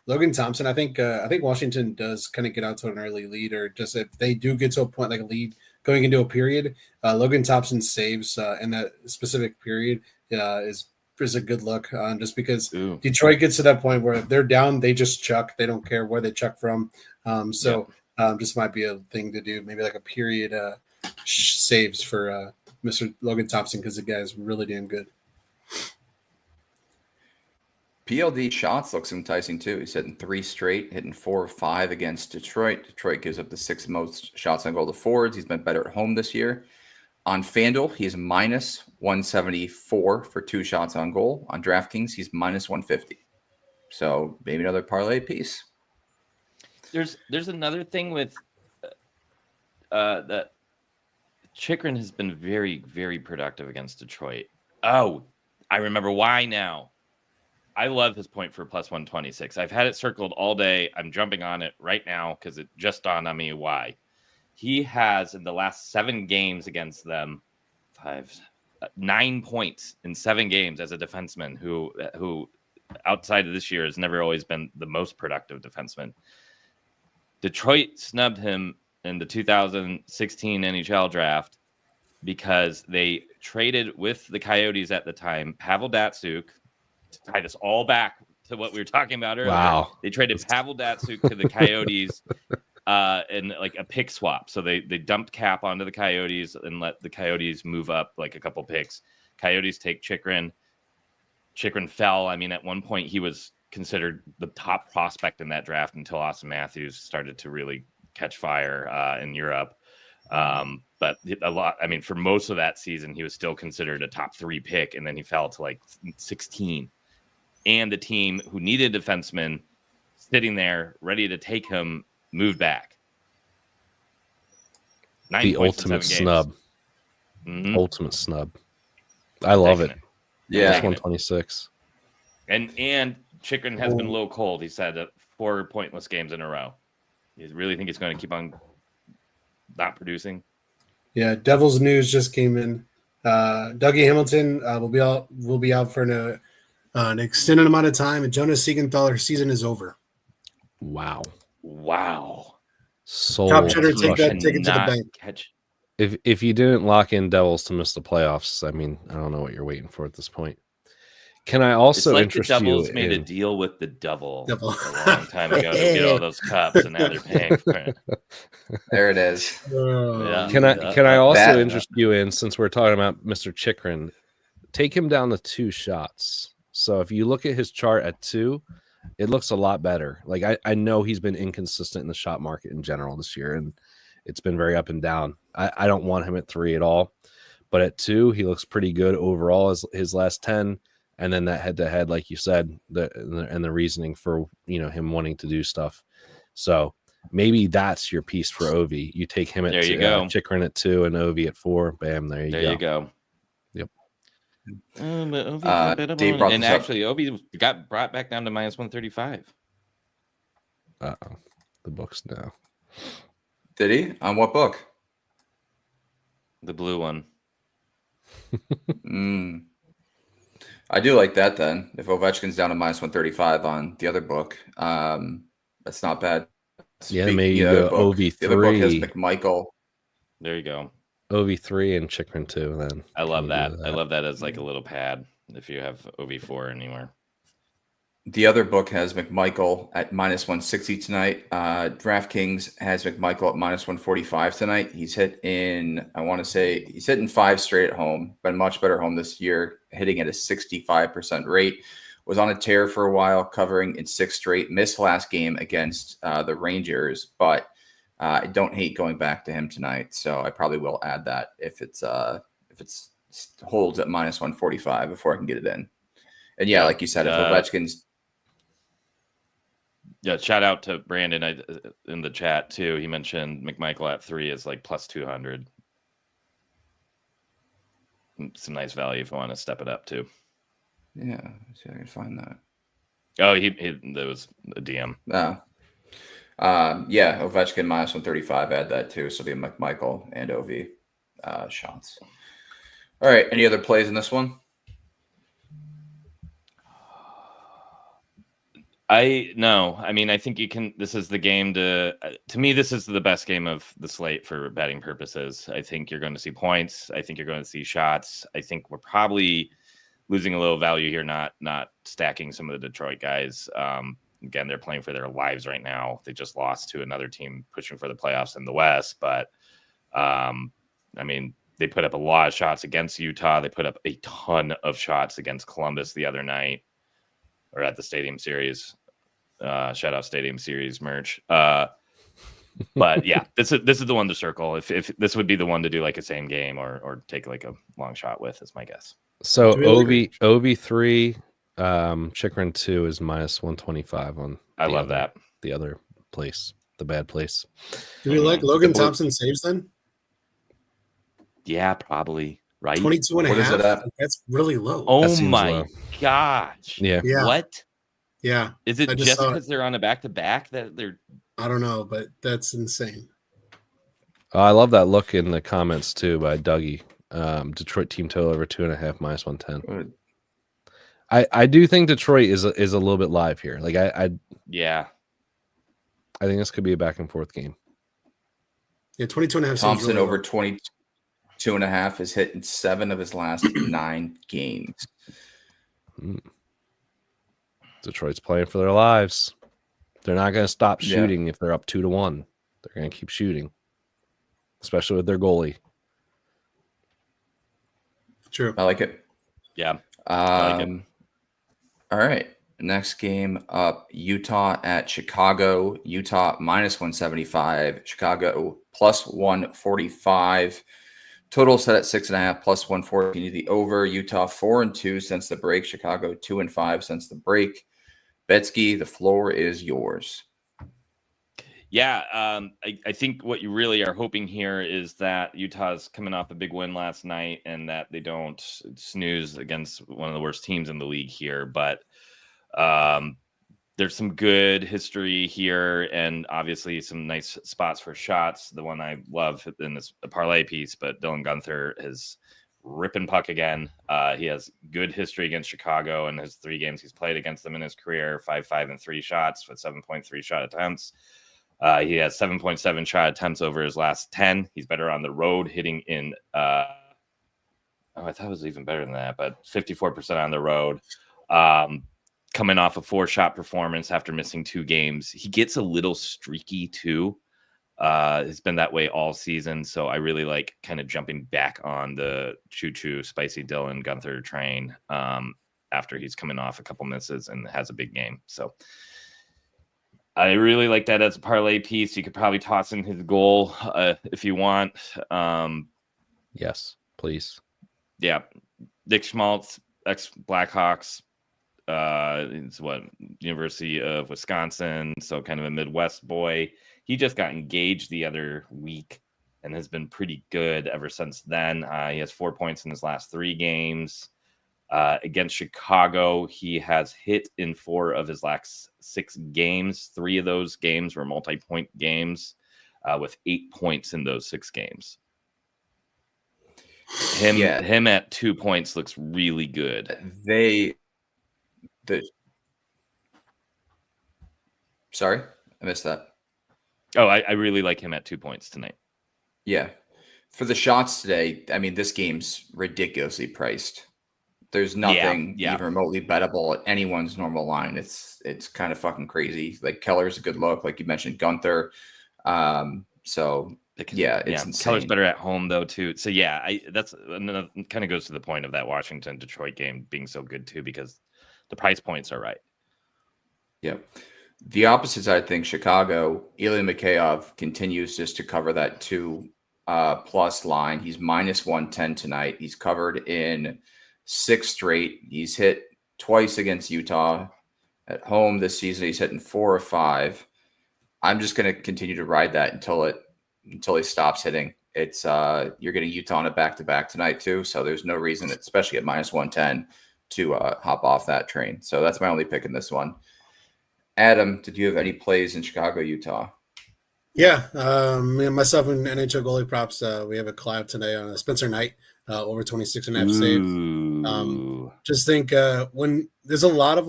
Logan Thompson. I think Washington does kind of get out to an early lead, or just if they do get to a point like a lead going into a period, Logan Thompson saves in that specific period is a good look, just because Ooh. Detroit gets to that point where if they're down, they just chuck. They don't care where they chuck from. This might be a thing to do, maybe like a period saves for Mr. Logan Thompson, because the guy is really damn good. PLD shots looks enticing too. He's hitting 3 straight, hitting 4 or 5 against Detroit. Detroit gives up the 6th most shots on goal to forwards. He's been better at home this year. On FanDuel, he's minus 174 for 2 shots on goal. On DraftKings, he's minus 150. So maybe another parlay piece. There's another thing with that Chychrun has been very, very productive against Detroit. Oh, I remember why now. I love his point for plus 126. I've had it circled all day. I'm jumping on it right now because it just dawned on me why. He has, in the last 7 games against them, 9 points in 7 games as a defenseman who outside of this year has never always been the most productive defenseman. Detroit snubbed him in the 2016 NHL draft because they traded with the Coyotes at the time Pavel Datsyuk, to tie this all back to what we were talking about earlier. Wow. They traded Pavel Datsyuk to the Coyotes and like a pick swap. So they dumped Cap onto the Coyotes and let the Coyotes move up like a couple picks. Coyotes take Chychrun. Chychrun fell. I mean, at one point he was considered the top prospect in that draft until Austin Matthews started to really catch fire in Europe. But for most of that season, he was still considered a top 3 pick, and then he fell to like 16. And the team who needed a defenseman sitting there ready to take him moved back. 9 The points in ultimate 7 snub. games. Ultimate snub. I love Taking it. Yeah. Plus 126. And Chychrun has been low cold. He said 4 pointless games in a row. You really think he's going to keep on not producing? Yeah, Devils news just came in. Dougie Hamilton will be out for an extended amount of time, and Jonas Siegenthaler's season is over. Wow. Top Soul cheddar, take crushing. it to the bank. If you didn't lock in Devils to miss the playoffs, I mean, I don't know what you're waiting for at this point. Can I also it's like interest the Devils you made a in... deal with the devil a long time ago to get all those cups, and now they're paying for it. There it is. Yeah. Can I also That- interest you in, since we're talking about Mr. Chychrun, take him down to 2 shots. So if you look at his chart at 2, it looks a lot better. Like I know he's been inconsistent in the shot market in general this year, and it's been very up and down. I don't want him at 3 at all, but at 2, he looks pretty good overall as his last 10. And then that head-to-head, like you said, and the reasoning for him wanting to do stuff. So maybe that's your piece for Ovi. You take him at Chychrun at 2 and Ovi at 4. Bam, there you go. Yep. Dave brought and this up. actually, Ovi got brought back down to minus 135. Uh-oh. The books now. Did he? On what book? The blue one. I do like that then. If Ovechkin's down to minus 135 on the other book, that's not bad. Yeah, maybe you go OV3. The other book has McMichael. There you go. OV3 and Chychrun 2 then. I love that. I love that as like a little pad if you have OV4 anywhere. The other book has McMichael at minus 160 tonight. DraftKings has McMichael at minus 145 tonight. He's hit in 5 straight at home, been much better home this year, hitting at a 65% rate. Was on a tear for a while, covering in 6 straight. Missed last game against the Rangers, but I don't hate going back to him tonight. So I probably will add that if it's holds at minus 145 before I can get it in. And yeah, like you said, if Ovechkin's. Yeah, shout out to Brandon in the chat too. He mentioned McMichael at 3 is like plus 200. Some nice value if you want to step it up too. Yeah, see if I can find that. Oh, there was a DM. Yeah, Ovechkin minus 135. Add that too. So it'll be McMichael and OV shots. All right. Any other plays in this one? I think you can. This is the game to me. This is the best game of the slate for betting purposes. I think you're going to see points. I think you're going to see shots. I think we're probably losing a little value here, not stacking some of the Detroit guys. Again, they're playing for their lives right now. They just lost to another team pushing for the playoffs in the West, but they put up a lot of shots against Utah. They put up a ton of shots against Columbus the other night, or at the Stadium Series. Shout out Stadium Series merch. But yeah, this is the one to circle. If this would be the one to do like a same game or take like a long shot with, is my guess. So OV3, Chychrun 2 is minus 125 on. I love that. The other place, the bad place. Do we like Logan Thompson saves then? Yeah, probably. Right. 22 and a half. That's really low. Oh my gosh. Yeah. What? Yeah. Is it just because they're on a back-to-back that they're? I don't know, but that's insane. I love that look in the comments too by Dougie. Detroit team total over 2.5 minus 110. Good. I do think Detroit is a little bit live here. Like I think this could be a back and forth game. Yeah, 22.5 seems Thompson really over low. 22.5 has hit in 7 of his last 9 games. Detroit's playing for their lives. They're not going to stop Yeah. shooting if they're up 2-1. They're going to keep shooting, especially with their goalie. True. I like it. Yeah. like it. All right. Next game up, Utah at Chicago. Utah minus 175. Chicago plus 145. Total set at 6.5 plus 114. The over. Utah 4-2 since the break. Chicago 2-5 since the break. Betsky, the floor is yours. Yeah, I think what you really are hoping here is that Utah's coming off a big win last night and that they don't snooze against one of the worst teams in the league here. But there's some good history here and obviously some nice spots for shots. The one I love in this parlay piece, but Dylan Guenther is ripping puck again. He has good history against Chicago and his 3 games he's played against them in his career, 5-5 and 3 shots with 7.3 shot attempts. He has 7.7 shot attempts over his last 10. He's better on the road, hitting in I thought it was even better than that, but 54% on the road. Coming off a 4-shot performance after missing 2 games. He gets a little streaky too. It's been that way all season. So I really like kind of jumping back on the choo-choo spicy Dylan Guenther train after he's coming off a couple misses and has a big game. So I really like that as a parlay piece. You could probably toss in his goal if you want. Yes, please. Yeah. Dick Schmaltz, ex-Blackhawks. It's University of Wisconsin. So kind of a Midwest boy. He just got engaged the other week and has been pretty good ever since then. He has 4 points in his last 3 games. Against Chicago, he has hit in 4 of his last 6 games. 3 of those games were multi-point games with 8 points in those 6 games. Him at 2 points looks really good. Sorry, I missed that. Oh, I really like him at 2 points tonight. Yeah. For the shots today, I mean, this game's ridiculously priced. There's nothing even remotely bettable at anyone's normal line. It's kind of fucking crazy. Like Keller's a good look, like you mentioned, Guenther. It's insane. Keller's better at home though too. So that's another kind of goes to the point of that Washington Detroit game being so good too because the price points are right. Yeah. The opposite side, I think Chicago, Ilya Mikheyev continues just to cover that 2 plus line. He's minus 110 tonight. He's covered in 6 straight. He's hit twice against Utah at home this season. He's hitting 4 or 5. I'm just going to continue to ride that until he stops hitting. It's you're getting Utah on a back-to-back tonight too, so there's no reason, especially at minus 110, to hop off that train. So that's my only pick in this one. Adam, did you have any plays in Chicago, Utah? Yeah, myself and NHL goalie props. We have a collab today on Spencer Knight over 26.5 saves. Just think when there's a lot of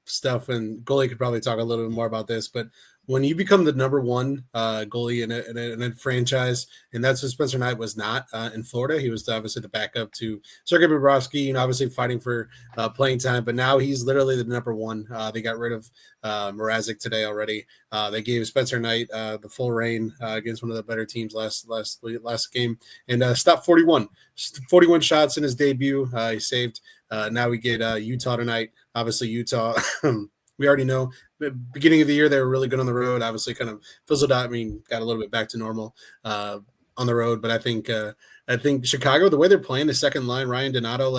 stuff, and goalie could probably talk a little bit more about this, but when you become the number 1 goalie in a franchise, and that's what Spencer Knight was not in Florida. He was obviously the backup to Sergei Bobrovsky, obviously fighting for playing time, but now he's literally the number 1. They got rid of Mrazek today already. They gave Spencer Knight the full reign against one of the better teams last game, and stopped 41 shots in his debut. He saved. Now we get Utah tonight. Obviously, Utah. We already know the beginning of the year they were really good on the road. Obviously, kind of fizzled out. I mean, got a little bit back to normal on the road. But I think Chicago, the way they're playing the second line, Ryan Donato,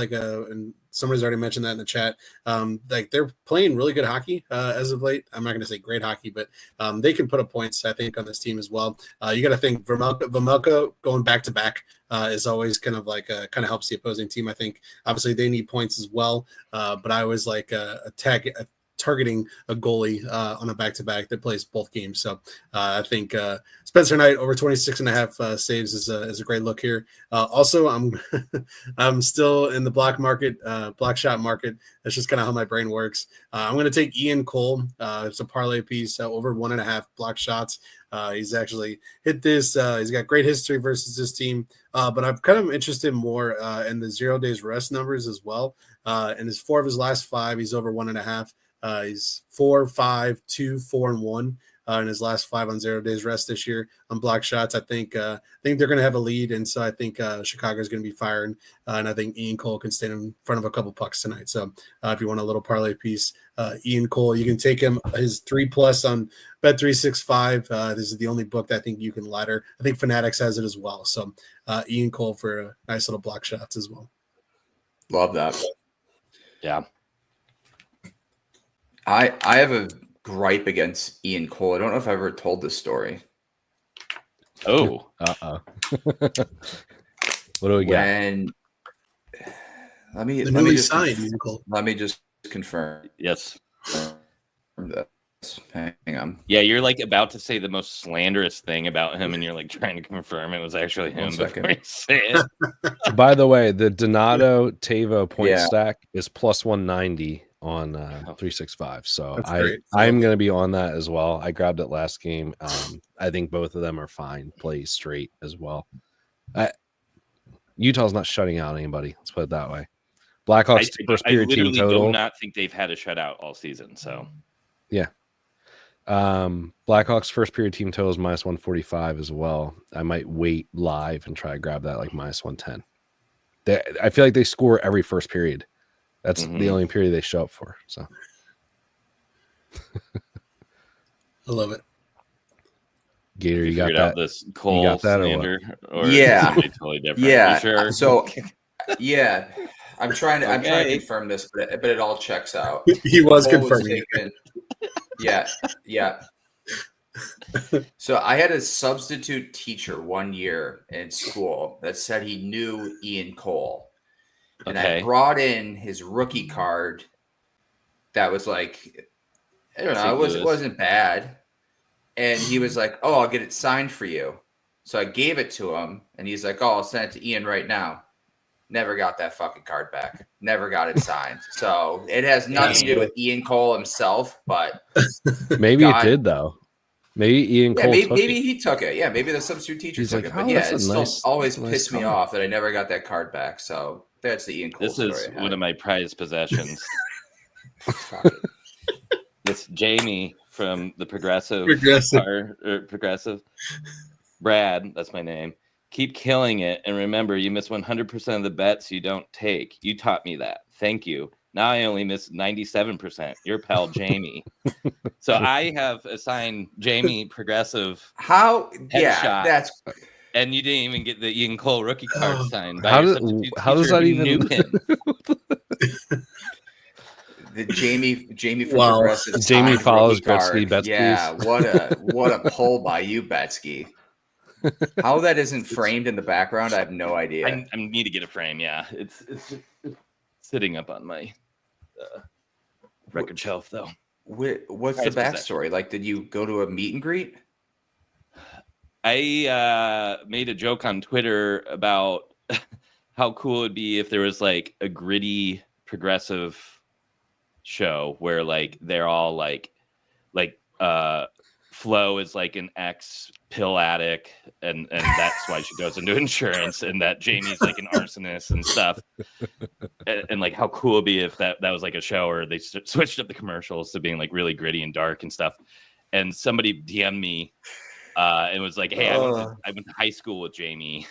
and somebody's already mentioned that in the chat. They're playing really good hockey as of late. I'm not going to say great hockey, but they can put up points, I think, on this team as well. You got to think Vejmelka going back to back is always kind of helps the opposing team. I think obviously they need points as well, but I always like a targeting a goalie on a back-to-back that plays both games. So I think Spencer Knight over 26.5 saves is a great look here. Also, I'm still in the block shot market. That's just kind of how my brain works. I'm going to take Ian Cole. It's a parlay piece over 1.5 block shots. He's actually hit this. He's got great history versus this team, but I'm kind of interested more in the 0 days rest numbers as well. In his 4 of his last 5, he's over 1.5. He's 4, 5, 2, 4, and 1 in his last 5 on 0 days rest this year on block shots. I think they're going to have a lead, and so I think Chicago is going to be firing, and I think Ian Cole can stand in front of a couple pucks tonight. So if you want a little parlay piece, Ian Cole, you can take him his 3+ on Bet365. This is the only book that I think you can ladder. I think Fanatics has it as well. So Ian Cole for a nice little block shots as well. Love that. Yeah. I have a gripe against Ian Cole. I don't know if I've ever told this story. Oh. What do we got? Let me just confirm. Yes. Hang on. Yeah, you're like about to say the most slanderous thing about him, and you're like trying to confirm it was actually him before you say it. By the way, the Donato Tavo point stack is plus 190 on 365. So I'm going to be on that as well. I grabbed it last game. I think both of them are fine plays straight as well. Utah's not shutting out anybody. Let's put it that way. Blackhawks first period team total. I do not think they've had a shutout all season. So yeah. Blackhawks first period team total is minus 145 as well. I might wait live and try to grab that like minus 110. I feel like they score every first period. That's the only period they show up for. So I love it. Gator, you got that? This Cole, you got that slander, or yeah, totally different. Yeah. Sure? So yeah, I'm trying to confirm this, but it all checks out. He was confirming. Yeah. So I had a substitute teacher 1 year in school that said he knew Ian Cole. And I brought in his rookie card that was like, I don't know, it wasn't bad. And he was like, oh, I'll get it signed for you. So I gave it to him, and he's like, oh, I'll send it to Ian right now. Never got that fucking card back. Never got it signed. So it has nothing to do with Ian Cole himself, but maybe it did though. Maybe Ian Cole. Maybe he took it. Yeah, maybe the substitute teacher took it. But yeah, it still always pissed me off that I never got that card back. So that's the Ian Cole story. This is one of my prized possessions. It's Jamie from the Progressive. Brad, that's my name. Keep killing it. And remember, you miss 100% of the bets you don't take. You taught me that. Thank you. Now I only miss 97%. Your pal, Jamie. So I have assigned Jamie Progressive. Yeah, that's. And you didn't even get the Ian Cole rookie card signed. How does that even? The Jamie from Progressive. Jamie follows Betsky. Yeah, what a pull by you, Betsky. How that isn't framed in the background, I have no idea. I need to get a frame. Yeah, it's sitting up on my record shelf though. What's the backstory? Like, did you go to a meet and greet? I made a joke on Twitter about how cool it'd be if there was like a gritty progressive show where like they're all like Flo is like an ex pill addict and that's why she goes into insurance, and that Jamie's like an arsonist and stuff, and like how cool it'd be if that was like a show where they switched up the commercials to being like really gritty and dark and stuff. And somebody DM'd me and was like, hey, I went to high school with Jamie.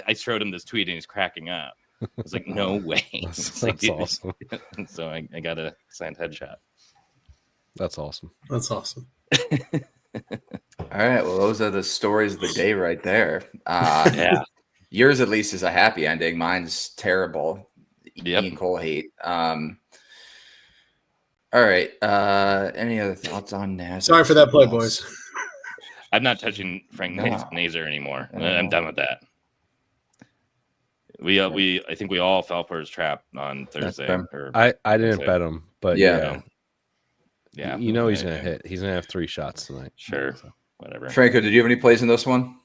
I showed him this tweet and he's cracking up. I was like, no way. That's like, awesome. So I got a signed headshot. That's awesome. All right. Well, those are the stories of the day right there. Yeah. Yours at least is a happy ending. Mine's terrible. Yep. Ian Cole hate. All right. Any other thoughts on that? Sorry for that play, boys. I'm not touching Frank Nazer anymore. I'm done with that. I think we all fell for his trap on Thursday. I didn't bet him, but yeah. Yeah, You know he's gonna hit. He's gonna have 3 shots tonight. Sure, So. whatever. Franco, did you have any plays in this one?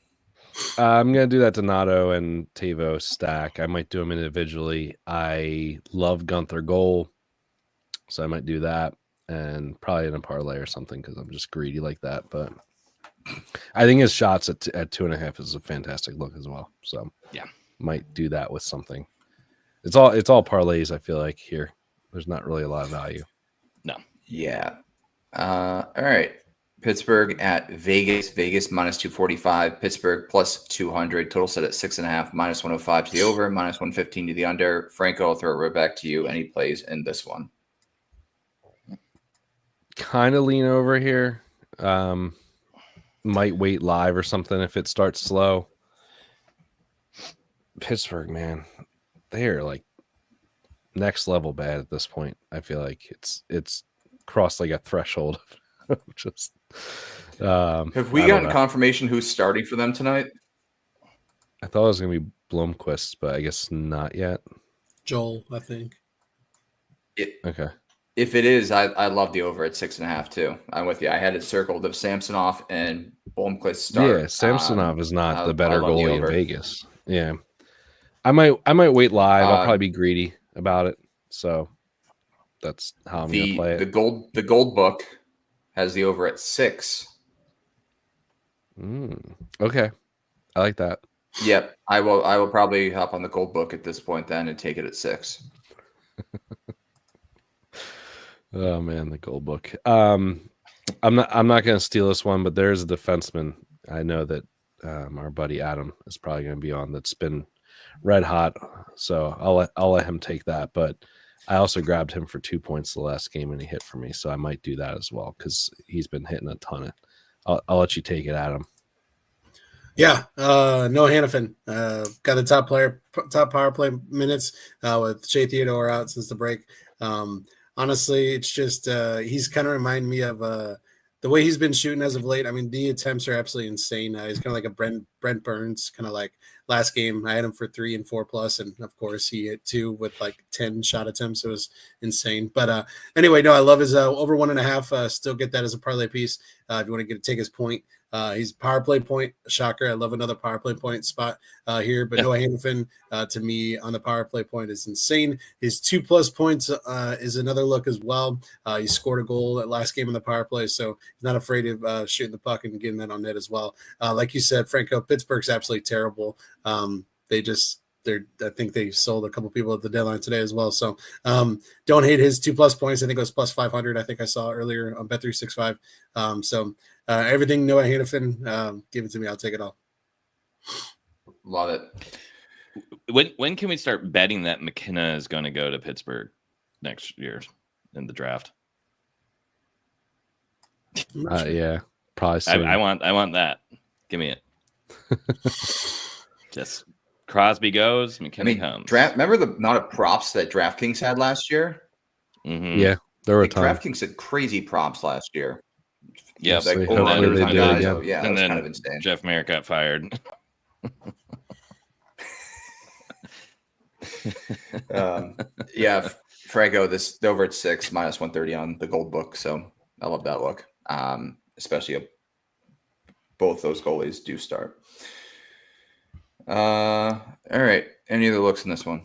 I'm gonna do that Donato and Tavo stack. I might do them individually. I love Gunther goal, so I might do that, and probably in a parlay or something because I'm just greedy like that. But I think his shots at 2.5 is a fantastic look as well. So yeah, might do that with something. It's all parlays. I feel like here there's not really a lot of value. No. Yeah. All right. Pittsburgh at Vegas. Vegas minus 245. Pittsburgh plus 200. Total set at 6.5. Minus 105 to the over. Minus 115 to the under. Franco, I'll throw it right back to you. Any plays in this one? Kind of lean over here. Might wait live or something if it starts slow. Pittsburgh, man, they are like next level bad at this point. I feel like it's crossed like a threshold of just. Have we gotten confirmation who's starting for them tonight? I thought it was gonna be Blomqvist, but I guess not yet. Joel, I think. Okay. If it is, I love the over at 6.5 too. I'm with you. I had it circled if Samsonov and Blomqvist start. Yeah, Samsonov is not the I better love the goalie in over. Vegas. Yeah, I might wait live. I'll probably be greedy about it. So that's how I'm gonna play it. The gold book has the over at 6. Okay, I like that. Yep, I will probably hop on the gold book at this point then and take it at 6. Oh man, the gold book. I'm not going to steal this one, but there's a defenseman I know that our buddy Adam is probably going to be on that's been red hot. So I'll let him take that. But I also grabbed him for 2 points the last game and he hit for me, so I might do that as well because he's been hitting a ton. I'll let you take it, Adam. Yeah, Noah Hannafin got the top power play minutes with Shea Theodore out since the break. Honestly, it's just he's kind of remind me of the way he's been shooting as of late. I mean, the attempts are absolutely insane. He's kind of like a Brent Burns, kind of like last game. I had him for 3 and 4+, and of course he hit 2 with like 10 shot attempts. It was insane. But anyway, no, I love his over 1.5. Still get that as a parlay piece if you want to take his point. He's power play point. Shocker. I love another power play point spot here. But Noah Hannafin, to me, on the power play point is insane. His 2+ points is another look as well. He scored a goal at last game in the power play, so he's not afraid of shooting the puck and getting that on net as well. Like you said, Franco, Pittsburgh's absolutely terrible. I think they sold a couple people at the deadline today as well. So don't hate his 2+ points. I think it was plus 500. I think I saw earlier on Bet365. Everything Noah Hannafin, give it to me. I'll take it all. Love it. When can we start betting that McKenna is going to go to Pittsburgh next year in the draft? Yeah, probably soon. I want that. Give me it. Just Crosby goes, McKenna comes. Remember the amount of props that DraftKings had last year? Mm-hmm. Yeah, there were a ton. DraftKings had crazy props last year. Yeah, like hopefully they do it again. Yeah, and was then kind of insane. Jeff Merrick got fired. Yeah, Franco, this over at 6 minus 130 on the gold book. So I love that look. Especially if both those goalies do start. All right. Any other looks in this one?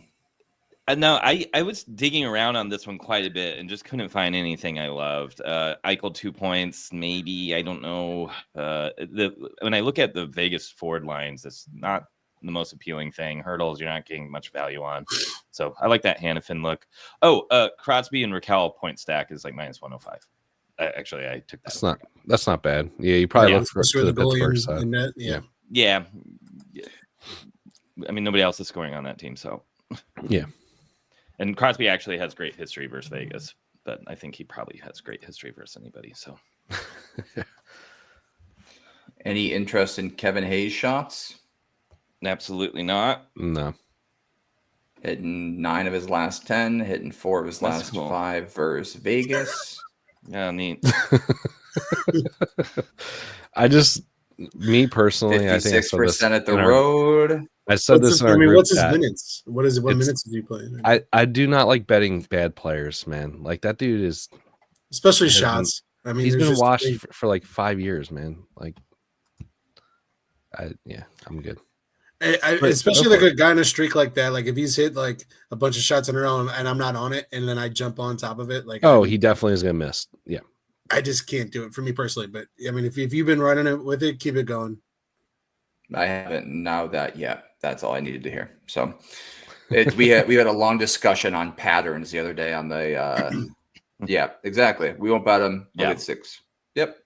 No, I was digging around on this one quite a bit and just couldn't find anything I loved. Eichel 2 points, maybe. I don't know. When I look at the Vegas forward lines, it's not the most appealing thing. Hurdles, you're not getting much value on. So I like that Hannafin look. Oh, Crosby and Raquel point stack is like minus 105. Actually, I took that. That's not bad. Yeah, you probably look for the Pittsburgh side. Yeah. I mean, nobody else is scoring on that team, so yeah. And Crosby actually has great history versus Vegas, but I think he probably has great history versus anybody. So, any interest in Kevin Hayes shots? Absolutely not. No. Hitting 9 of his last 10, hitting 4 of his last 5 versus Vegas. Yeah, neat. Me personally, 56% at the road. I said this in our group what's his chat. minutes? What is it? What minutes is he playing? I do not like betting bad players, man. Like that dude is especially Has been- shots. I mean, He's there's been just washed three- for like 5 years, man. Like, I'm good. But especially go like for a guy in a streak like that. Like if he's hit like a bunch of shots in a row and I'm not on it, and then I jump on top of it, like He definitely is gonna miss. Yeah, I just can't do it for me personally. But I mean, if you've been running it with it, keep it going. I haven't now that yet. That's all I needed to hear. So we had a long discussion on patterns the other day on the yeah, exactly. We won't bet him. We'll get 6. Yep.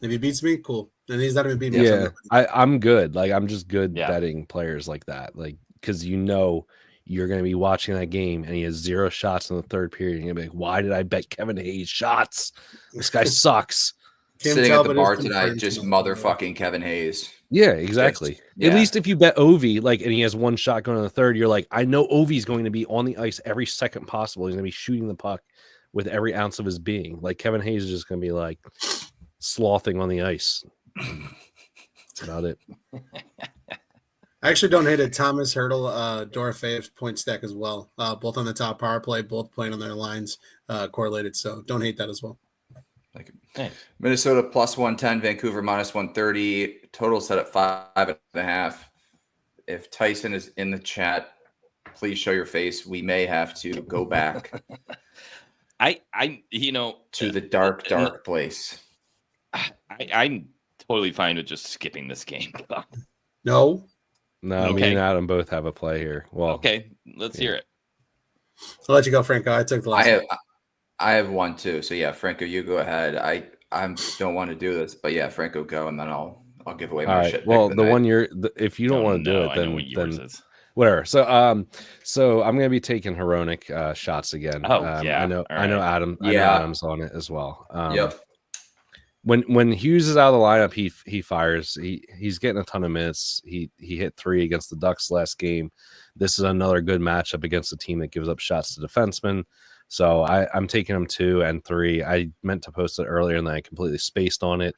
If he beats me, cool. And he's not even beating me. yeah. I'm good. Like, I'm just good Yeah. betting players like that. Like, because you're gonna be watching that game and he has 0 shots in the third period. And you're gonna be like, why did I bet Kevin Hayes shots? This guy sucks. Kim Sitting at the Talbot bar is tonight, confirmed just to know. motherfucking Kevin Hayes. Yeah, exactly. yeah. At least if you bet Ovi, like, and he has 1 shot going in the third, you're like, I know Ovi's going to be on the ice every second possible. He's gonna be shooting the puck with every ounce of his being. Like, Kevin Hayes is just gonna be like slothing on the ice. That's about it. I actually don't hate it. Thomas Hurdle, Dorofeev's point stack as well. Both on the top power play, both playing on their lines, correlated. So don't hate that as well. Like Nice. Minnesota plus 110, Vancouver minus 130. Total set at 5.5. If Tyson is in the chat, please show your face. We may have to go back I to the dark place. I'm totally fine with just skipping this game. No, No, me Okay. and Adam both have a play here. Well, Okay, let's hear it. I'll let you go, Franco. I took the last one. I have one too. So yeah, Franco, you go ahead. I don't want to do this, but yeah, Franco, go, and then I'll give away all my right. shit. Well, pick the of one night. if you don't want to do it, I know what yours then is. whatever. So I'm gonna be taking Heronic shots again. Oh, yeah. I know All Adam. I know Yeah. Adam's on it as well. Yep. When Hughes is out of the lineup, he fires. He's getting a ton of minutes. He hit 3 against the Ducks last game. This is another good matchup against a team that gives up shots to defensemen. So I'm taking him 2 and 3. I meant to post it earlier and then I completely spaced on it.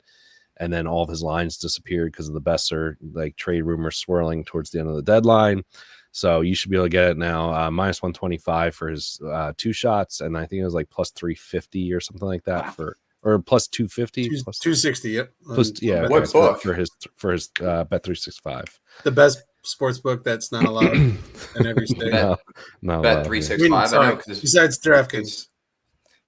And then all of his lines disappeared because of the Besser like trade rumors swirling towards the end of the deadline. So you should be able to get it now. Minus 125 for his 2 shots, and I think it was like plus 350 or something like that or plus 250, plus 260. Yep. yeah. What okay, book? for his Bet 365? The best sports book that's not allowed in every state. Bet- No, Bet yeah. 365. I Sorry, know besides DraftKings.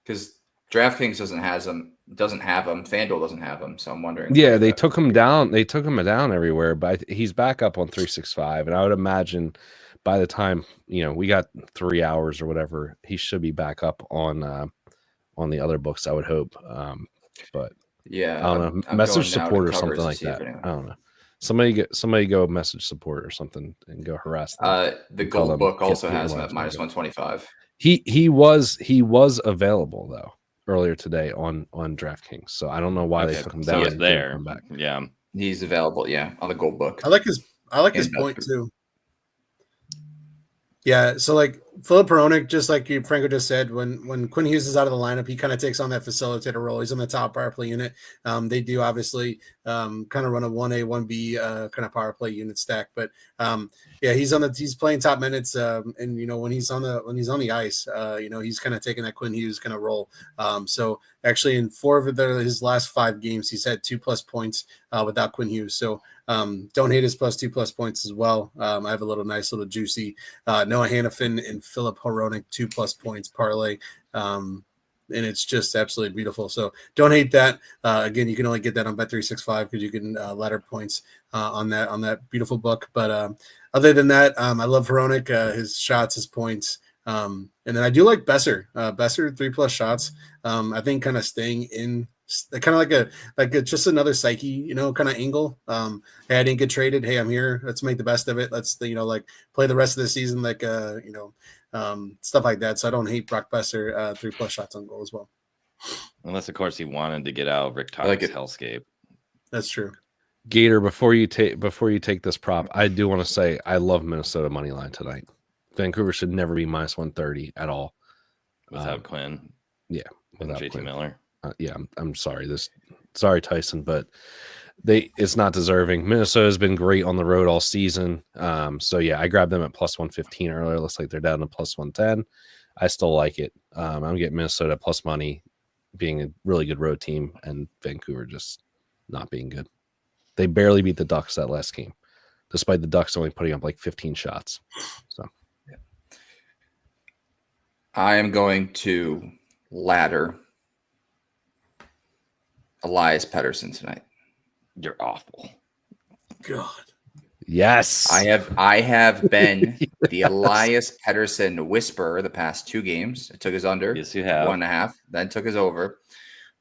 because DraftKings doesn't have them. FanDuel doesn't have them. So I'm wondering. Yeah, they took him down. They took him down everywhere, but he's back up on 365, and I would imagine by the time we got 3 hours or whatever, he should be back up on the other books. I would hope, but Yeah, I don't know. I'm Message going now to support or covers something to like see if that. anyone- I don't know. Somebody go message support or something and go harass them. The Tell Gold them Book also get has him the at minus 125. He was available though earlier today on DraftKings, so I don't know why they Okay, took him So down. it's and didn't there. come back. Yeah. He's available, yeah, on the Gold Book. I like his And point that's- too. Yeah, so like Philip Peronic, just like Franco just said, when Quinn Hughes is out of the lineup, he kind of takes on that facilitator role. He's on the top power play unit. They do obviously kind of run a 1A, 1B kind of power play unit stack, but yeah, he's playing top minutes, and when he's on the ice, he's kind of taking that Quinn Hughes kind of role. So actually, in 4 of his last 5 games, he's had 2+ points without Quinn Hughes. So don't hate his plus 2+ points as well. I have a nice little juicy Noah Hannafin and Philip Horonik 2+ points parlay. And it's just absolutely beautiful. So don't hate that. Again, you can only get that on Bet365 because you can ladder points on that beautiful book. But other than that, I love Horonik, his shots, his points. And then I do like Besser. Besser 3+ shots. I think kind of staying in kind of like a just another psyche, kind of angle. Hey, I didn't get traded. Hey, I'm here. Let's make the best of it. Let's like play the rest of the season like stuff like that. So I don't hate Brock Besser 3+ shots on goal as well. Unless, of course, he wanted to get out of Rick Todd's like it. hellscape. That's true. Gator, before you take this prop, I do want to say I love Minnesota money line tonight. Vancouver should never be minus 130 at all Without Quinn. Yeah, And without JT Quinn. Miller. Yeah, I'm sorry. Sorry, Tyson, but it's not deserving. Minnesota's been great on the road all season. So yeah, I grabbed them at plus 115 earlier. Looks like they're down to plus 110. I still like it. I'm getting Minnesota plus money being a really good road team and Vancouver just not being good. They barely beat the Ducks that last game, despite the Ducks only putting up like 15 shots. So I am going to ladder Elias Pettersson tonight. You're awful. God. yes, I have been the Yes. Elias Pettersson whisperer the past 2 games. I took his under. Yes, you have. 1.5, then took his over.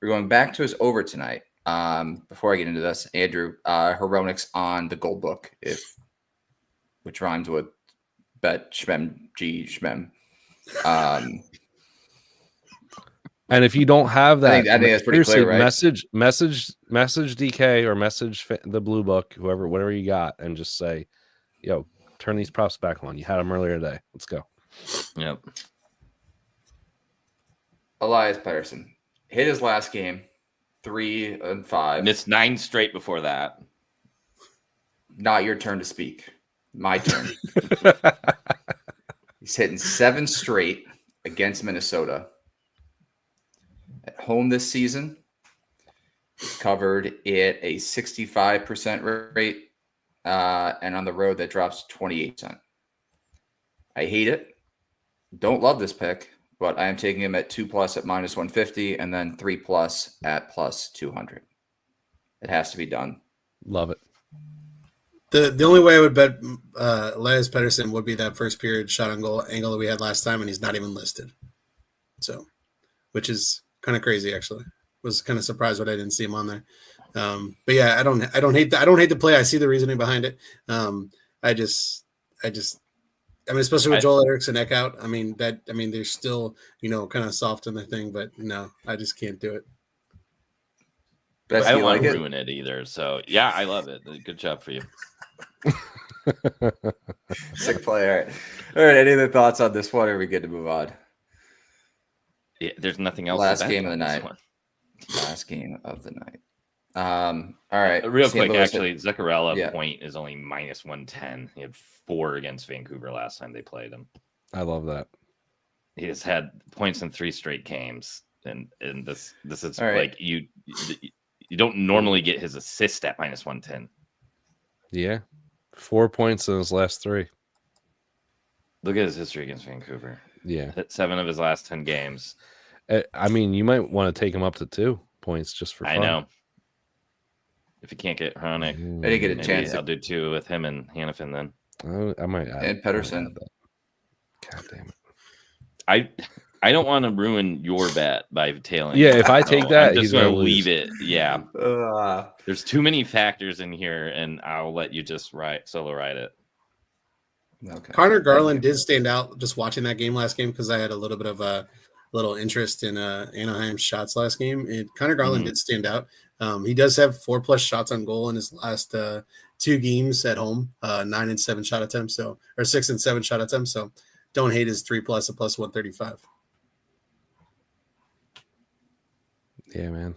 We're going back to his over tonight. Before I get into this, Andrew, Heroics on the gold book, which rhymes with bet Schmem G Schmem. And if you don't have that, I think that's pretty clear, right? Message DK or message the blue book, whatever you got, and just say, "Yo, turn these props back on. You had them earlier today. Let's go." Yep. Elias Pettersson hit his last game, 3 and 5. Missed 9 straight before that. Not your turn to speak. My turn. He's hitting 7 straight against Minnesota. At home this season, he's covered at a 65% rate, and on the road that drops 28%. I hate it. Don't love this pick, but I am taking him at 2+ at -150 and then 3+ at +200. It has to be done. Love it. The only way I would bet Elias Pettersson would be that first period shot on goal angle that we had last time, and he's not even listed. So, which is kind of crazy, actually. Was kind of surprised when I didn't see him on there. But yeah, I don't hate the play. I see the reasoning behind it. I mean, especially with Joel Eriksson Ek out. I mean, they're still, kind of soft in their thing, but no, I just can't do it. Best I don't you want like to it? ruin it either. So yeah, I love it. Good job for you. Sick play. All right. Any other thoughts on this one, or are we good to move on? Yeah, there's nothing else. Last to bet game of the on this night. one. Last game of the night. All right. Real St. quick, Louis actually, Zuccarello Yeah. point is only -110. He had 4 against Vancouver last time they played him. I love that. He has had points in 3 straight games, and this is All right. like you don't normally get his assist at -110. Yeah, 4 points in his last 3. Look at his history against Vancouver. Yeah, Hit 7 of his last 10 games. I mean, you might want to take him up to 2 points just for fun. I know. If you can't get Hronek, I didn't get a maybe chance. I'll do 2 with him and Hannafin then. I might add And Pettersson. God damn it. I don't want to ruin your bet by tailing. Yeah, if I take that, I'm just he's going to gonna leave lose. it. Yeah, there's too many factors in here, and I'll let you just solo ride it. Okay. Connor Garland did stand out just watching that game last game because I had a little bit of a little interest in Anaheim's shots last game. And Connor Garland did stand out. He does have 4+ shots on goal in his last 2 games at home, 9 and 7 shot attempts, or 6 and 7 shot attempts. So don't hate his 3+ a +135. Yeah, man.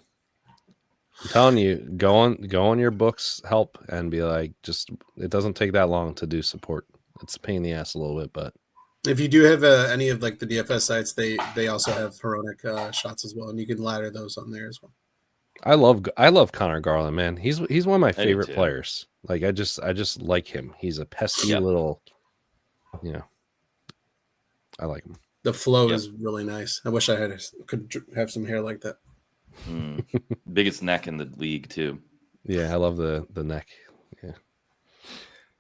I'm telling you, go on your books help and be like, just it doesn't take that long to do support. It's a pain in the ass a little bit, but If you do have any of like the DFS sites, they also have Hronek shots as well, and you can ladder those on there as well. I love Connor Garland, man. He's one of my favorite too. players. Like I just like him. He's a pesky little, I like him. The flow is really nice. I wish I could have some hair like that. Biggest neck in the league too. Yeah, I love the neck. Yeah.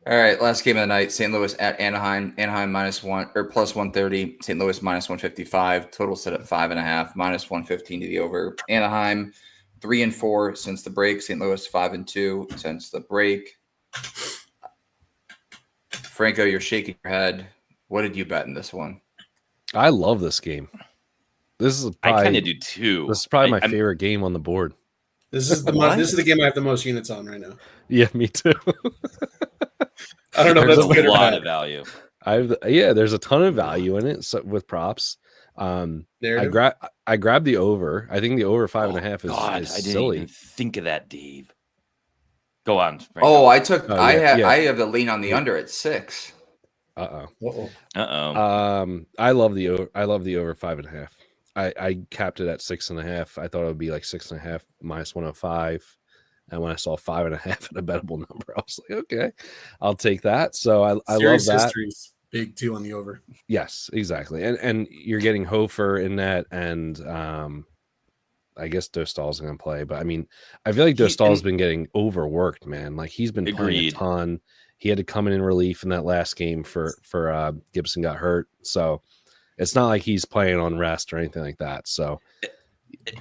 All right, last game of the night: St. Louis at Anaheim. Anaheim -1 or +130. St. Louis -155. Total set at 5.5. -115 to the over. Anaheim 3-4 since the break. St. Louis 5-2 since the break. Franco, you're shaking your head. What did you bet in this one? I love this game. This is I probably kind of do too. This is probably my favorite game on the board. This is the game I have the most units on right now. Yeah, me too. I don't know if There's that's a good or lot bad. of value. There's a ton of value in it with props. Narrative. I grabbed the over. I think the over 5.5 God, is I didn't silly. even think of that, Dave. Go on. Franco. Oh, I took. Oh, I yeah, have the lean on the under at 6. Uh-oh. Uh-oh. Uh-oh. I love the over 5.5. I capped it at 6.5. I thought it would be like 6.5 minus 105. And when I saw 5.5 at a bettable number, I was like, okay, I'll take that. So I love Series that. history is big too on the over. Yes, exactly. And you're getting Hofer in that, and I guess Dostal's going to play. But I mean, I feel like Dostal's been getting overworked, man. Like he's been playing a ton. He had to come in relief in that last game for Gibson got hurt. So it's not like he's playing on rest or anything like that. So,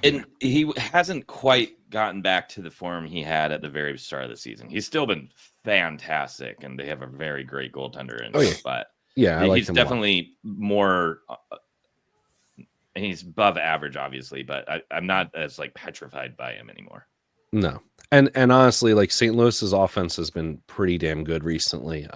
and he hasn't quite gotten back to the form he had at the very start of the season. He's still been fantastic, and they have a very great goaltender in him. But yeah, he's definitely more. He's above average, obviously, but I'm not as like petrified by him anymore. No, and honestly, like St. Louis's offense has been pretty damn good recently.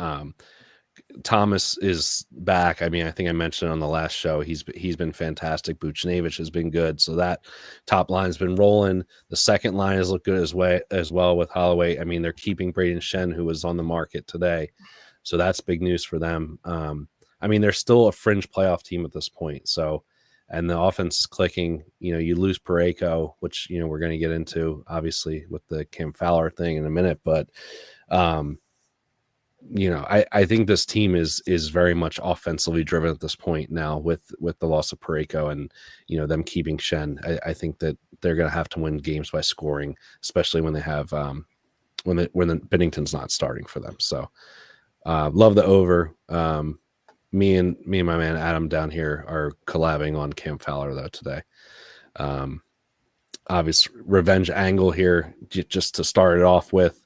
Thomas is back. I mean, I think I mentioned on the last show, he's been fantastic. Buchnevich has been good. So that top line's been rolling. The second line has looked good as well with Holloway. I mean, they're keeping Braden Shen, who was on the market today. So that's big news for them. I mean, they're still a fringe playoff team at this point. So, and the offense is clicking. You know, you lose Parayko, which, you know, we're going to get into obviously with the Cam Fowler thing in a minute, but you know, I think this team is very much offensively driven at this point now with the loss of Parayko and, you know, them keeping Shen. I think that they're going to have to win games by scoring, especially when they have when the Bennington's not starting for them. So love the over. Me and my man Adam down here are collabing on Cam Fowler though today. Obvious revenge angle here just to start it off with,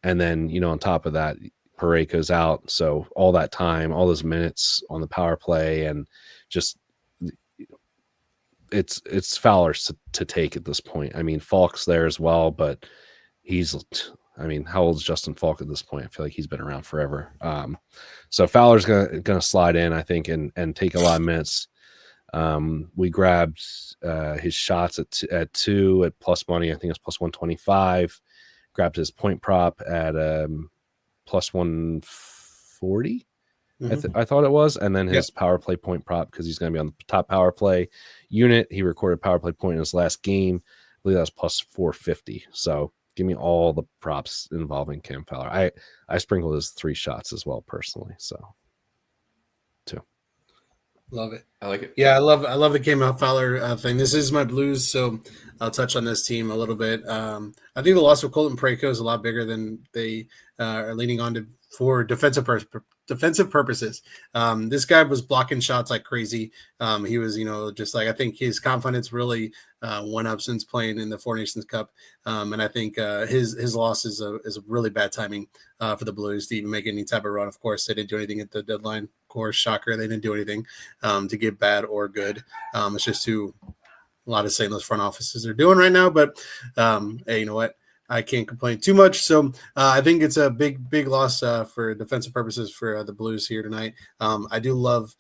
and then, you know, on top of that, Parayko's out, so all that time, all those minutes on the power play, and just it's Fowler's to take at this point. I mean, Falk's there as well, but I mean, how old is Justin Falk at this point? I feel like he's been around forever. So Fowler's gonna slide in, I think, and take a lot of minutes. We grabbed his shots at 2 at plus money. I think it's plus 125. Grabbed his point prop at plus 140. I thought it was, and then his power play point prop because he's going to be on the top power play unit. He recorded power play point in his last game. I believe that was plus 450. So give me all the props involving Cam Fowler. I sprinkled his 3 shots as well personally. So 2. Love it. I like it. Yeah, I love the Cam Fowler thing. This is my Blues, so I'll touch on this team a little bit. I think the loss of Colton Parayko is a lot bigger than they are leaning on to for defensive purposes. This guy was blocking shots like crazy. He was, you know, just like, I think his confidence really went up since playing in the Four Nations Cup. And I think his loss is a really bad timing for the Blues to even make any type of run. Of course, they didn't do anything at the deadline. Of course, shocker, they didn't do anything to get bad or good. It's just a lot of St. Louis front offices are doing right now. But hey, you know what? I can't complain too much. So I think it's a big loss for defensive purposes for the Blues here tonight. I do love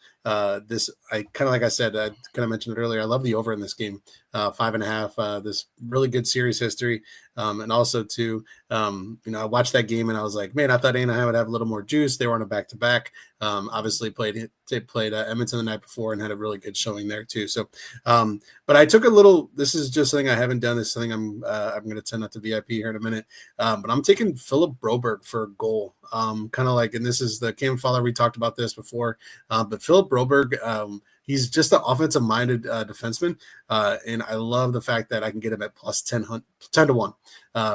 this. I kind of, like I said, I kind of mentioned it earlier. I love the over in this game, 5.5. This really good series history, and also too, you know, I watched that game and I was like, man, I thought Anaheim would have a little more juice. They were on a back-to-back. Obviously played Edmonton the night before and had a really good showing there too. So, but I took a little. This is just something I haven't done. This thing I'm going to send out to VIP here in a minute. But I'm taking Philip Broberg for a goal. Kind of like, and this is the Cam Fowler. We talked about this before, but Philip Broberg, he's just an offensive-minded defenseman, and I love the fact that I can get him at plus 10 to 1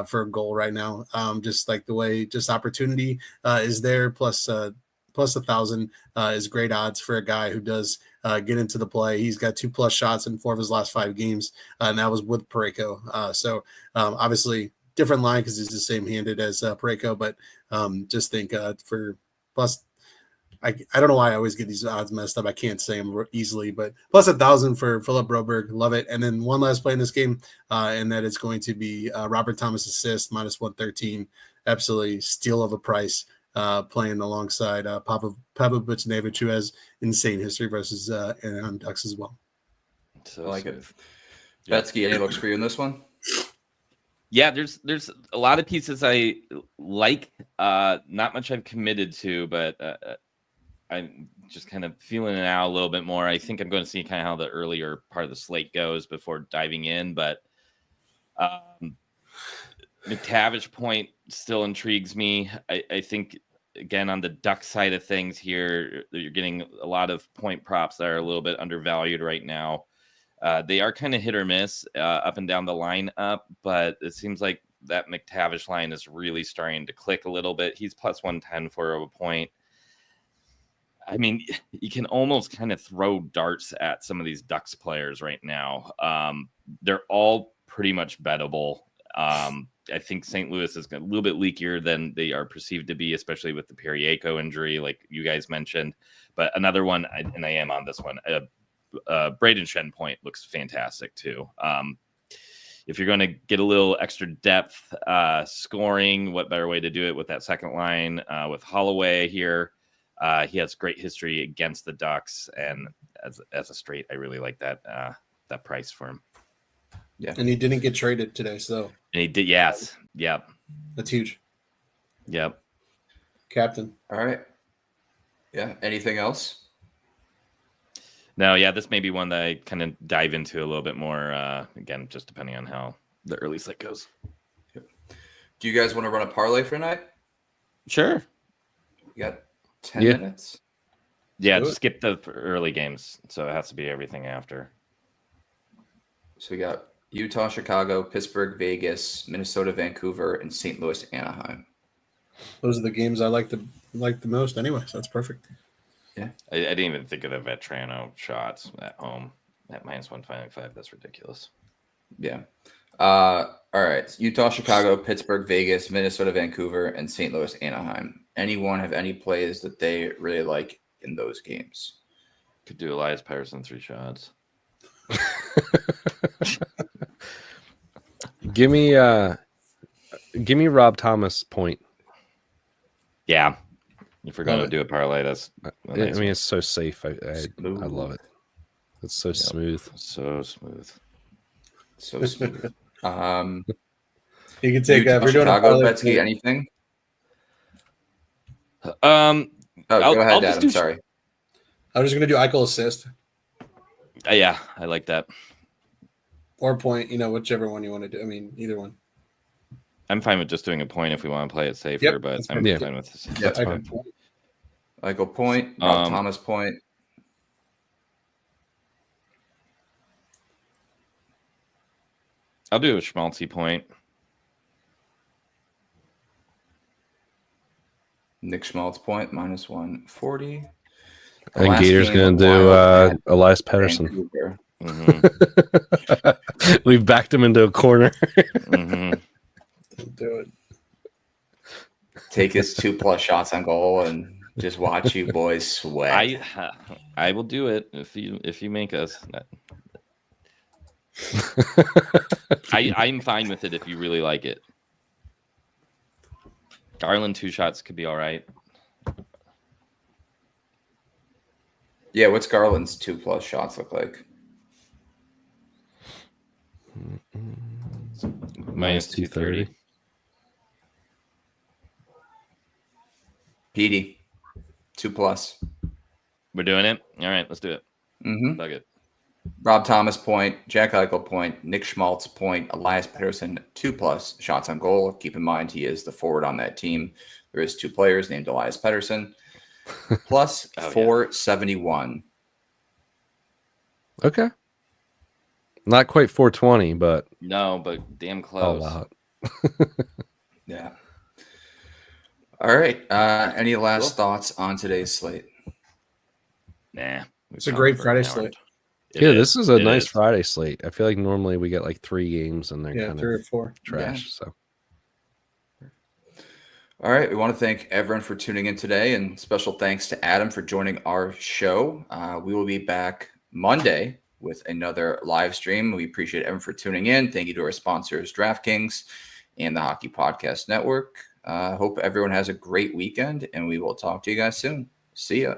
for a goal right now. Just like the way just opportunity is there, plus 1,000 is great odds for a guy who does get into the play. He's got 2+ shots in 4 of his last 5 games, and that was with Parayko. So obviously different line because he's the same handed as Parayko, but just think for plus. I don't know why I always get these odds messed up. I can't say them easily, but plus 1,000 for Philip Broberg. Love it. And then one last play in this game, and that it's going to be Robert Thomas assist minus 113. Absolutely steal of a price playing alongside Pavel Buchnevich, who has insane history versus Anaheim Ducks as well. So I like it. Betsky, any looks for you in this one? Yeah, there's a lot of pieces I like. Not much I've committed to, but I'm just kind of feeling it out a little bit more. I think I'm going to see kind of how the earlier part of the slate goes before diving in, but McTavish point still intrigues me. I think, again, on the Duck side of things here, you're getting a lot of point props that are a little bit undervalued right now. They are kind of hit or miss up and down the lineup, but it seems like that McTavish line is really starting to click a little bit. He's plus 110 for a point. I mean, you can almost kind of throw darts at some of these Ducks players right now. They're all pretty much bettable. I think St. Louis is a little bit leakier than they are perceived to be, especially with the Periaco injury, like you guys mentioned. But another one, and I am on this one, Braden Shen point looks fantastic too. If you're going to get a little extra depth scoring, what better way to do it with that second line with Holloway here? He has great history against the Ducks, and as a straight, I really like that price for him. Yeah, and he didn't get traded today, so and he did. Yes, yep, that's huge. Yep, captain. All right. Yeah. Anything else? No. Yeah, this may be one that I kind of dive into a little bit more. Again, just depending on how the early slate goes. Do you guys want to run a parlay for tonight? Sure. You got 10 minutes? Yeah, skip the early games. So it has to be everything after. So we got Utah, Chicago, Pittsburgh, Vegas, Minnesota, Vancouver, and St. Louis, Anaheim. Those are the games I like the most anyway, so that's perfect. Yeah. I didn't even think of the Vetrano shots at home at minus 155. That's ridiculous. Yeah. All right. Utah, Chicago, Pittsburgh, Vegas, Minnesota, Vancouver, and St. Louis, Anaheim. Anyone have any plays that they really like in those games? Could do Elias Pettersson 3 shots. Give me Rob Thomas point. Yeah. If we're going to do a parlay, that's nice. I mean, it's so safe. I love it. It's so smooth. So smooth. So smooth. You can take if you're doing Chicago, Betsy, anything? Go ahead, Adam. Sorry. I was just going to do Eichel assist. Yeah, I like that. Or point, whichever one you want to do. I mean, either one. I'm fine with just doing a point if we want to play it safer, but I'm fine with this. Yeah, that's fine. Eichel point, Rob Thomas point. I'll do a Schmaltzy point. Nick Schmaltz point, minus 140. And Gator's going to do Elias Pettersson. Mm-hmm. We've backed him into a corner. Mm-hmm. Do it. Take his 2+ shots on goal and just watch you boys sweat. I will do it if you make us. I'm fine with it if you really like it. Garland 2 shots could be all right. Yeah, what's Garland's 2+ shots look like? Minus 230. Petey, 2+. We're doing it. All right, let's do it. Mm-hmm. Bug it. Rob Thomas point, Jack Eichel point, Nick Schmaltz point, Elias Pettersson 2+ shots on goal. Keep in mind he is the forward on that team. There is 2 players named Elias Pettersson. Plus 471. Okay. Not quite 420, but no, but damn close. A lot. Yeah. All right. Any last thoughts on today's slate? Nah. It's a great Friday slate. This is a nice Friday slate. I feel like normally we get like 3 games and they're kind 3 or 4 trash. Yeah. So, all right. We want to thank everyone for tuning in today, and special thanks to Adam for joining our show. We will be back Monday with another live stream. We appreciate everyone for tuning in. Thank you to our sponsors, DraftKings and the Hockey Podcast Network. Hope everyone has a great weekend, and we will talk to you guys soon. See ya.